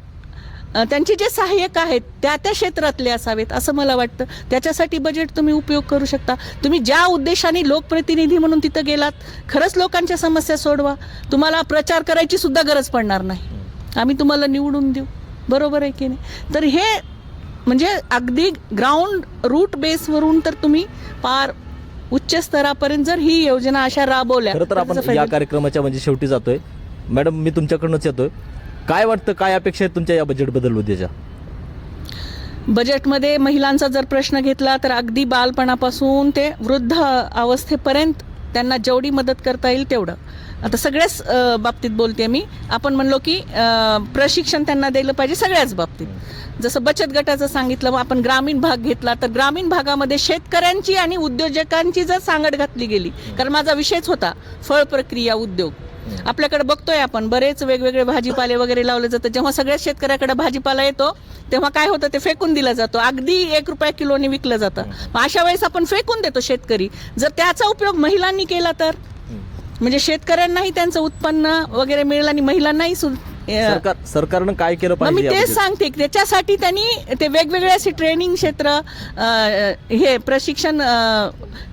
त्यांचे जे सहाय्यक आहेत त्या क्षेत्रातले असावेत असं मला वाटतं. त्याच्यासाठी बजेट तुम्ही उपयोग करू शकता. तुम्ही ज्या उद्देशाने लोकप्रतिनिधी म्हणून तिथं गेलात, खरंच लोकांच्या समस्या सोडवा. तुम्हाला प्रचार करायची सुद्धा गरज पडणार नाही. आम्ही तुम्हाला निवडून देऊ, बरोबर आहे की नाही? तर हे म्हणजे अगदी ग्राउंड रूट बेसवरून तर तुम्ही पार उच्च स्तरापर्यंत जर ही योजना अशा राबवल्या. खरं तर आपण या कार्यक्रमाच्या म्हणजे शेवटी जातोय. मॅडम, मी तुमच्याकडूनच येतोय. काय वाटतं, काय अपेक्षा आहेत तुमच्या या बजेटबद्दल उद्याच्या? बजेटमध्ये महिलांचा जर प्रश्न घेतला तर अगदी बालपणापासून ते वृद्ध अवस्थेपर्यंत त्यांना जेवढी मदत करता येईल तेवढं. आता सगळ्याच बाबतीत बोलते मी. आपण म्हणलो की प्रशिक्षण त्यांना दिलं पाहिजे सगळ्याच बाबतीत. जसं बचत गटाचं सांगितलं, मग आपण ग्रामीण भाग घेतला तर ग्रामीण भागामध्ये शेतकऱ्यांची आणि उद्योजकांची जर सांगड घातली गेली, कारण माझा विषयच होता फळ प्रक्रिया उद्योग. आपल्याकडे बघतोय आपण बरेच वेगवेगळे भाजीपाले वगैरे लावले जातात. जेव्हा सगळ्याच शेतकऱ्याकडे भाजीपाला येतो तेव्हा काय होतं, ते फेकून दिला जातो, अगदी 1 रुपया किलोने विकलं जातं. मग अशा वेळेस आपण फेकून देतो शेतकरी. जर त्याचा उपयोग महिलांनी केला तर, म्हणजे शेतकऱ्यांनाही त्यांचं उत्पन्न वगैरे मिळेल आणि महिलांनाही सरकारनं काय केलं मग मी पाहिजे? तेच सांगते, त्याच्यासाठी त्यांनी ते वेगवेगळे असे ट्रेनिंग क्षेत्र, हे प्रशिक्षण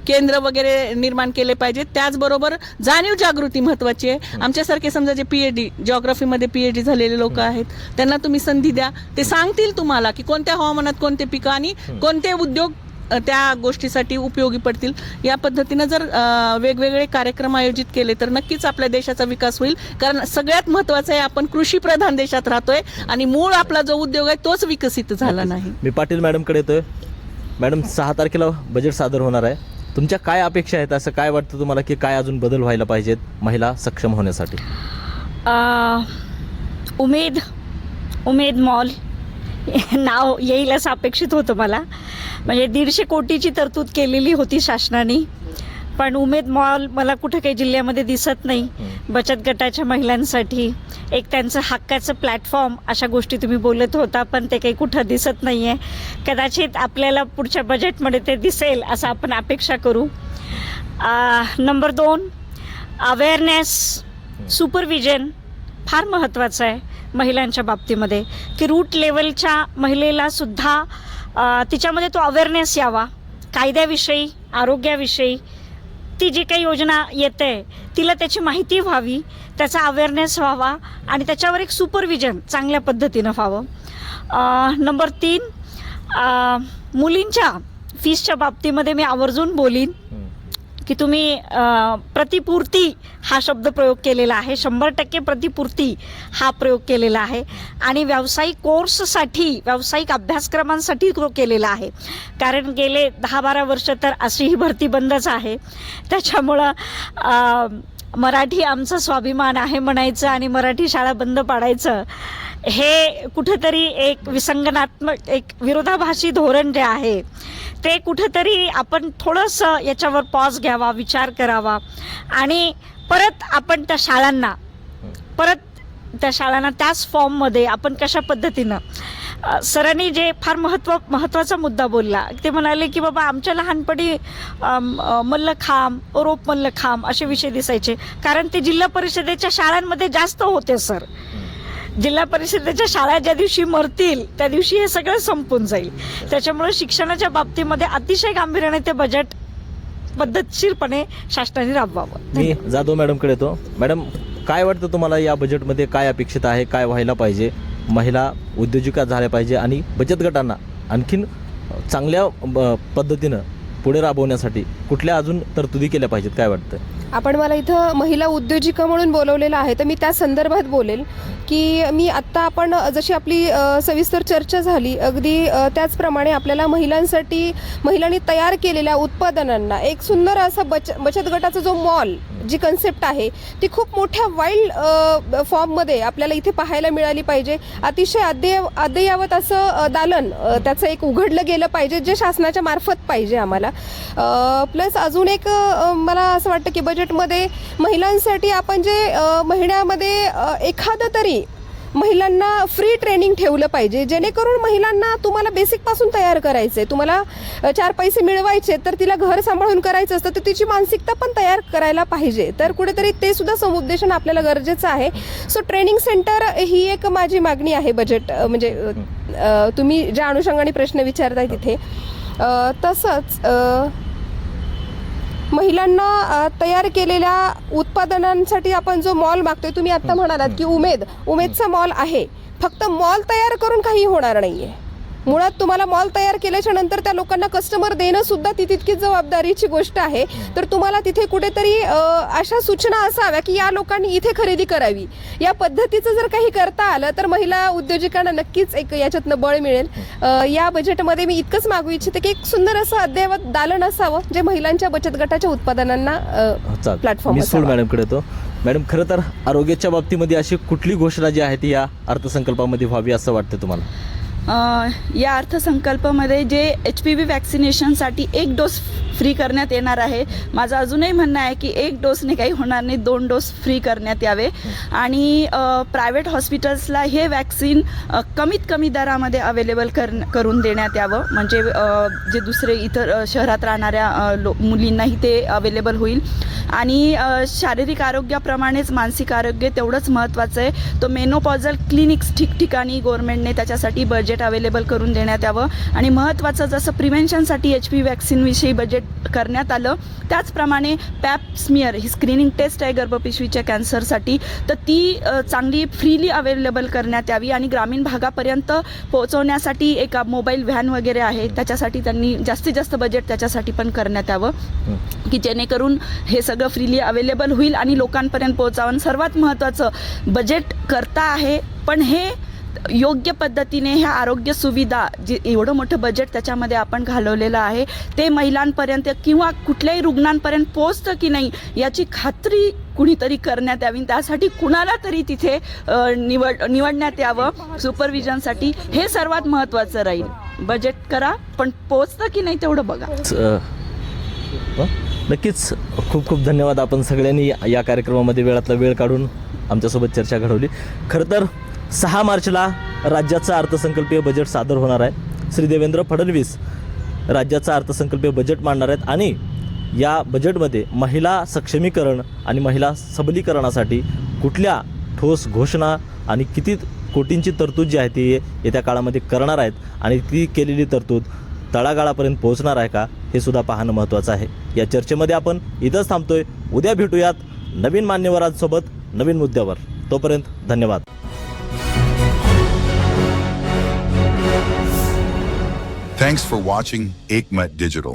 केंद्र वगैरे निर्माण केले पाहिजेत. त्याचबरोबर जाणीव जागृती महत्वाची आहे. आमच्यासारखे समजा जे PhD जिओग्राफीमध्ये PhD झालेले लोक आहेत त्यांना तुम्ही संधी द्या, ते सांगतील तुम्हाला की कोणत्या हवामानात कोणते पिकं आणि कोणते उद्योग त्या गोष्टीसाठी उपयोगी पडतील. या पद्धतीनं जर वेगवेगळे कार्यक्रम आयोजित केले तर नक्कीच आपल्या देशाचा विकास होईल. कारण सगळ्यात महत्त्वाचं आहे, आपण कृषीप्रधान देशात राहतोय आणि मूळ आपला जो उद्योग आहे तोच विकसित झाला नाही. मी पाटील मॅडमकडे येतोय. मॅडम, 6 तारखेला बजेट सादर होणार आहे. तुमच्या काय अपेक्षा आहेत? असं काय वाटतं तुम्हाला की काय अजून बदल व्हायला पाहिजेत महिला सक्षम होण्यासाठी? उमेद मॉल नाव येईल असं अपेक्षित होतं मला. म्हणजे 150 कोटीची तरतूद केलेली होती शासनाने, पण उमेद मॉल मला कुठं काही जिल्ह्यामध्ये दिसत नाही. बचत गटाच्या महिलांसाठी एक त्यांचं हक्काचं प्लॅटफॉर्म, अशा गोष्टी तुम्ही बोलत होता, पण ते काही कुठं दिसत नाही आहे. कदाचित आपल्याला पुढच्या बजेटमध्ये ते दिसेल असं आपण अपेक्षा करू. नंबर 2, अवेअरनेस, सुपरविजन फार महत्त्वाचं आहे महिलांच्या बाबतीमध्ये, की रूट लेवलच्या महिलेला सुद्धा तिच्यामध्ये तो अवेअरनेस यावा कायद्याविषयी, आरोग्याविषयी. ती जी काही योजना येते तिला त्याची माहिती व्हावी, त्याचा अवेअरनेस व्हावा आणि त्याच्यावर एक सुपरविजन चांगल्या पद्धतीनं व्हावं. नंबर 3, मुलींच्या फीसच्या बाबतीमध्ये मी आवर्जून बोलीन की तुम्ही प्रतिपूर्ती हा शब्द प्रयोग केलेला आहे. 100% प्रतिपूर्ती हा प्रयोग केलेला आहे आणि व्यावसायिक कोर्ससाठी, व्यावसायिक अभ्यासक्रमांसाठी तो केलेला आहे. कारण गेले 10-12 वर्ष तर अशी ही भरती बंदच आहे. त्याच्यामुळं मराठी आमचा स्वाभिमान आहे म्हणायचं आणि मराठी शाळा बंद पाडायचं हे कुठंतरी एक विसंगनात्मक, एक विरोधाभासी धोरण जे आहे ते कुठंतरी आपण थोडंसं याच्यावर पॉज घ्यावा, विचार करावा आणि परत आपण त्या शाळांना त्याच फॉर्ममध्ये आपण कशा पद्धतीनं. सरांनी जे फार महत्त्वाचा मुद्दा बोलला, ते म्हणाले की बाबा आमच्या लहानपणी मल्लखांब, रोप मल्लखांब असे विषय दिसायचे, कारण ते जिल्हा परिषदेच्या शाळांमध्ये जास्त होते सर. जिल्हा परिषदेच्या शाळा ज्या दिवशी मरतील त्या दिवशी हे सगळं संपून जाईल. त्याच्यामुळे शिक्षणाच्या बाबतीमध्ये अतिशय गांभीर्याने ते बजेट पद्धतशीरपणे शासनाने राबवावं. मी जाधव मॅडमकडे येतो. मॅडम, काय वाटतं तुम्हाला या बजेटमध्ये काय अपेक्षित आहे, काय व्हायला पाहिजे? महिला उद्योजिका झाल्या पाहिजे आणि बचत गटांना आणखीन चांगल्या पद्धतीनं पुढे राबवण्यासाठी कुठल्या अजून तरतुदी केल्या पाहिजेत, काय वाटतं? आपण मला इथं महिला उद्योजिका म्हणून बोलवलेलं आहे, तर मी त्या संदर्भात बोलेल की मी आत्ता आपण जशी आपली सविस्तर चर्चा झाली अगदी त्याचप्रमाणे आपल्याला महिलांनी तयार केलेल्या उत्पादनांना एक सुंदर असा बचत गटाचा जो मॉल, जी कन्सेप्ट आहे ती खूप मोठ्या वाईल्ड फॉर्ममध्ये आपल्याला इथे पाहायला मिळाली पाहिजे. अतिशय अद्ययावत असं दालन त्याचं एक उघडलं गेलं पाहिजे, जे शासनाच्या मार्फत पाहिजे आम्हाला. प्लस अजून एक मला असं वाटतं की बजेटमध्ये महिलांसाठी आपण जे महिन्यामध्ये एखादं तरी महिलांना फ्री ट्रेनिंग ठेवलं पाहिजे, जेणेकरून महिलांना तुम्हाला बेसिकपासून तयार करायचं आहे, तुम्हाला 4 पैसे मिळवायचे तर तिला घर सांभाळून करायचं असतं, तर तिची मानसिकता पण तयार करायला पाहिजे. तर कुठेतरी ते सुद्धा समुपदेशन आपल्याला गरजेचं आहे. सो ट्रेनिंग सेंटर ही एक माझी मागणी आहे बजेट, म्हणजे तुम्ही ज्या अनुषंगाने प्रश्न विचारताय तिथे. तसंच महिलांना तयार केलेल्या उत्पादनांसाठी आपण जो मॉल मागतोय, तुम्ही आता म्हणालात की उमेदचा मॉल आहे, फक्त मॉल तयार करून काही होणार नाहीये. मुळात तुम्हाला मॉल तयार केल्याच्या नंतर त्या लोकांना कस्टमर देणं सुद्धा ती तितकीच जबाबदारीची गोष्ट आहे. तर तुम्हाला तिथे कुठेतरी अशा सूचना असाव्या की या लोकांनी इथे खरेदी करावी. या पद्धतीचं जर काही करता आलं तर महिला उद्योजकांना नक्कीच एक याच्यातनं बळ मिळेल. या बजेटमध्ये मी इतकंच मागू इच्छिते की एक सुंदर असं अद्ययावत दालन असावं जे महिलांच्या बचत गटाच्या उत्पादनांना प्लॅटफॉर्म मी सूड मॅडमकडे येतो. मॅडम, खरं तर आरोग्याच्या बाबतीमध्ये अशी कुठली घोषणा जी आहे ती या अर्थसंकल्पामध्ये व्हावी असं वाटतं तुम्हाला? या अर्थसंकल्पामध्ये जे HPV वॅक्सिनेशनसाठी 1 डोस फ्री करण्यात येणार आहे. माझं अजूनही म्हणणं आहे की 1 डोसने काही होणार नाही, 2 डोस फ्री करण्यात यावे. आणि प्रायव्हेट हॉस्पिटल्सला हे वॅक्सिन कमीत कमी दरामध्ये अवेलेबल करून देण्यात यावं. म्हणजे जे दुसरे इतर शहरात राहणाऱ्या मुलींनाही ते अवेलेबल होईल. आणि शारीरिक आरोग्याप्रमाणेच मानसिक आरोग्य तेवढंच महत्त्वाचं आहे. तो मेनोपॉझल क्लिनिक्स ठिकठिकाणी गव्हर्नमेंटने त्याच्यासाठी बजेट अवेलेबल करून देण्यात यावं. आणि महत्त्वाचं जसं प्रिव्हेन्शनसाठी HPV वॅक्सिनविषयी बजेट करण्यात आलं त्याचप्रमाणे पॅप स्मिअर ही स्क्रीनिंग टेस्ट आहे गर्भपिशवीच्या कॅन्सरसाठी, तर ती चांगली फ्रीली अवेलेबल करण्यात यावी. आणि ग्रामीण भागापर्यंत पोहोचवण्यासाठी एक मोबाईल व्हॅन वगैरे आहे, त्याच्यासाठी त्यांनी जास्तीत जास्त बजेट त्याच्यासाठी पण करण्यात यावं की जेणेकरून हे सगळं फ्रीली अवेलेबल होईल आणि लोकांपर्यंत पोहोचावं. सर्वात महत्त्वाचं बजेट करता आहे पण हे योग्य पद्धतीने ह्या आरोग्य सुविधा जे एवढं मोठं बजेट त्याच्यामध्ये आपण घालवलेलं आहे ते महिलांपर्यंत किंवा कुठल्याही रुग्णांपर्यंत पोहोचतं की नाही याची खात्री कुणीतरी करण्यात यावी. त्यासाठी कुणाला तरी तिथे निवडण्यात यावं सुपरविजनसाठी. हे सर्वात महत्त्वाचं राहील. बजेट करा पण पोहोचतं की नाही तेवढं बघा. नक्कीच खूप खूप धन्यवाद. आपण सगळ्यांनी या कार्यक्रमामध्ये वेळातला वेळ काढून आमच्यासोबत चर्चा घडवली. खरं तर 6 मार्चला राज्याचं अर्थसंकल्पीय बजेट सादर होणार आहे. श्री देवेंद्र फडणवीस राज्याचं अर्थसंकल्पीय बजेट मांडणार आहेत आणि या बजेटमध्ये महिला सक्षमीकरण आणि महिला सबलीकरणासाठी कुठल्या ठोस घोषणा आणि किती कोटींची तरतूद जी आहे ती येत्या काळामध्ये करणार आहेत आणि ती केलेली तरतूद तळागाळापर्यंत पोहोचणार आहे का हे सुद्धा पाहणं महत्त्वाचं आहे. या चर्चेमध्ये आपण इथंच थांबतोय. उद्या भेटूयात नवीन मान्यवरांसोबत नवीन मुद्द्यावर. तोपर्यंत धन्यवाद. Thanks for watching Ekmat Digital.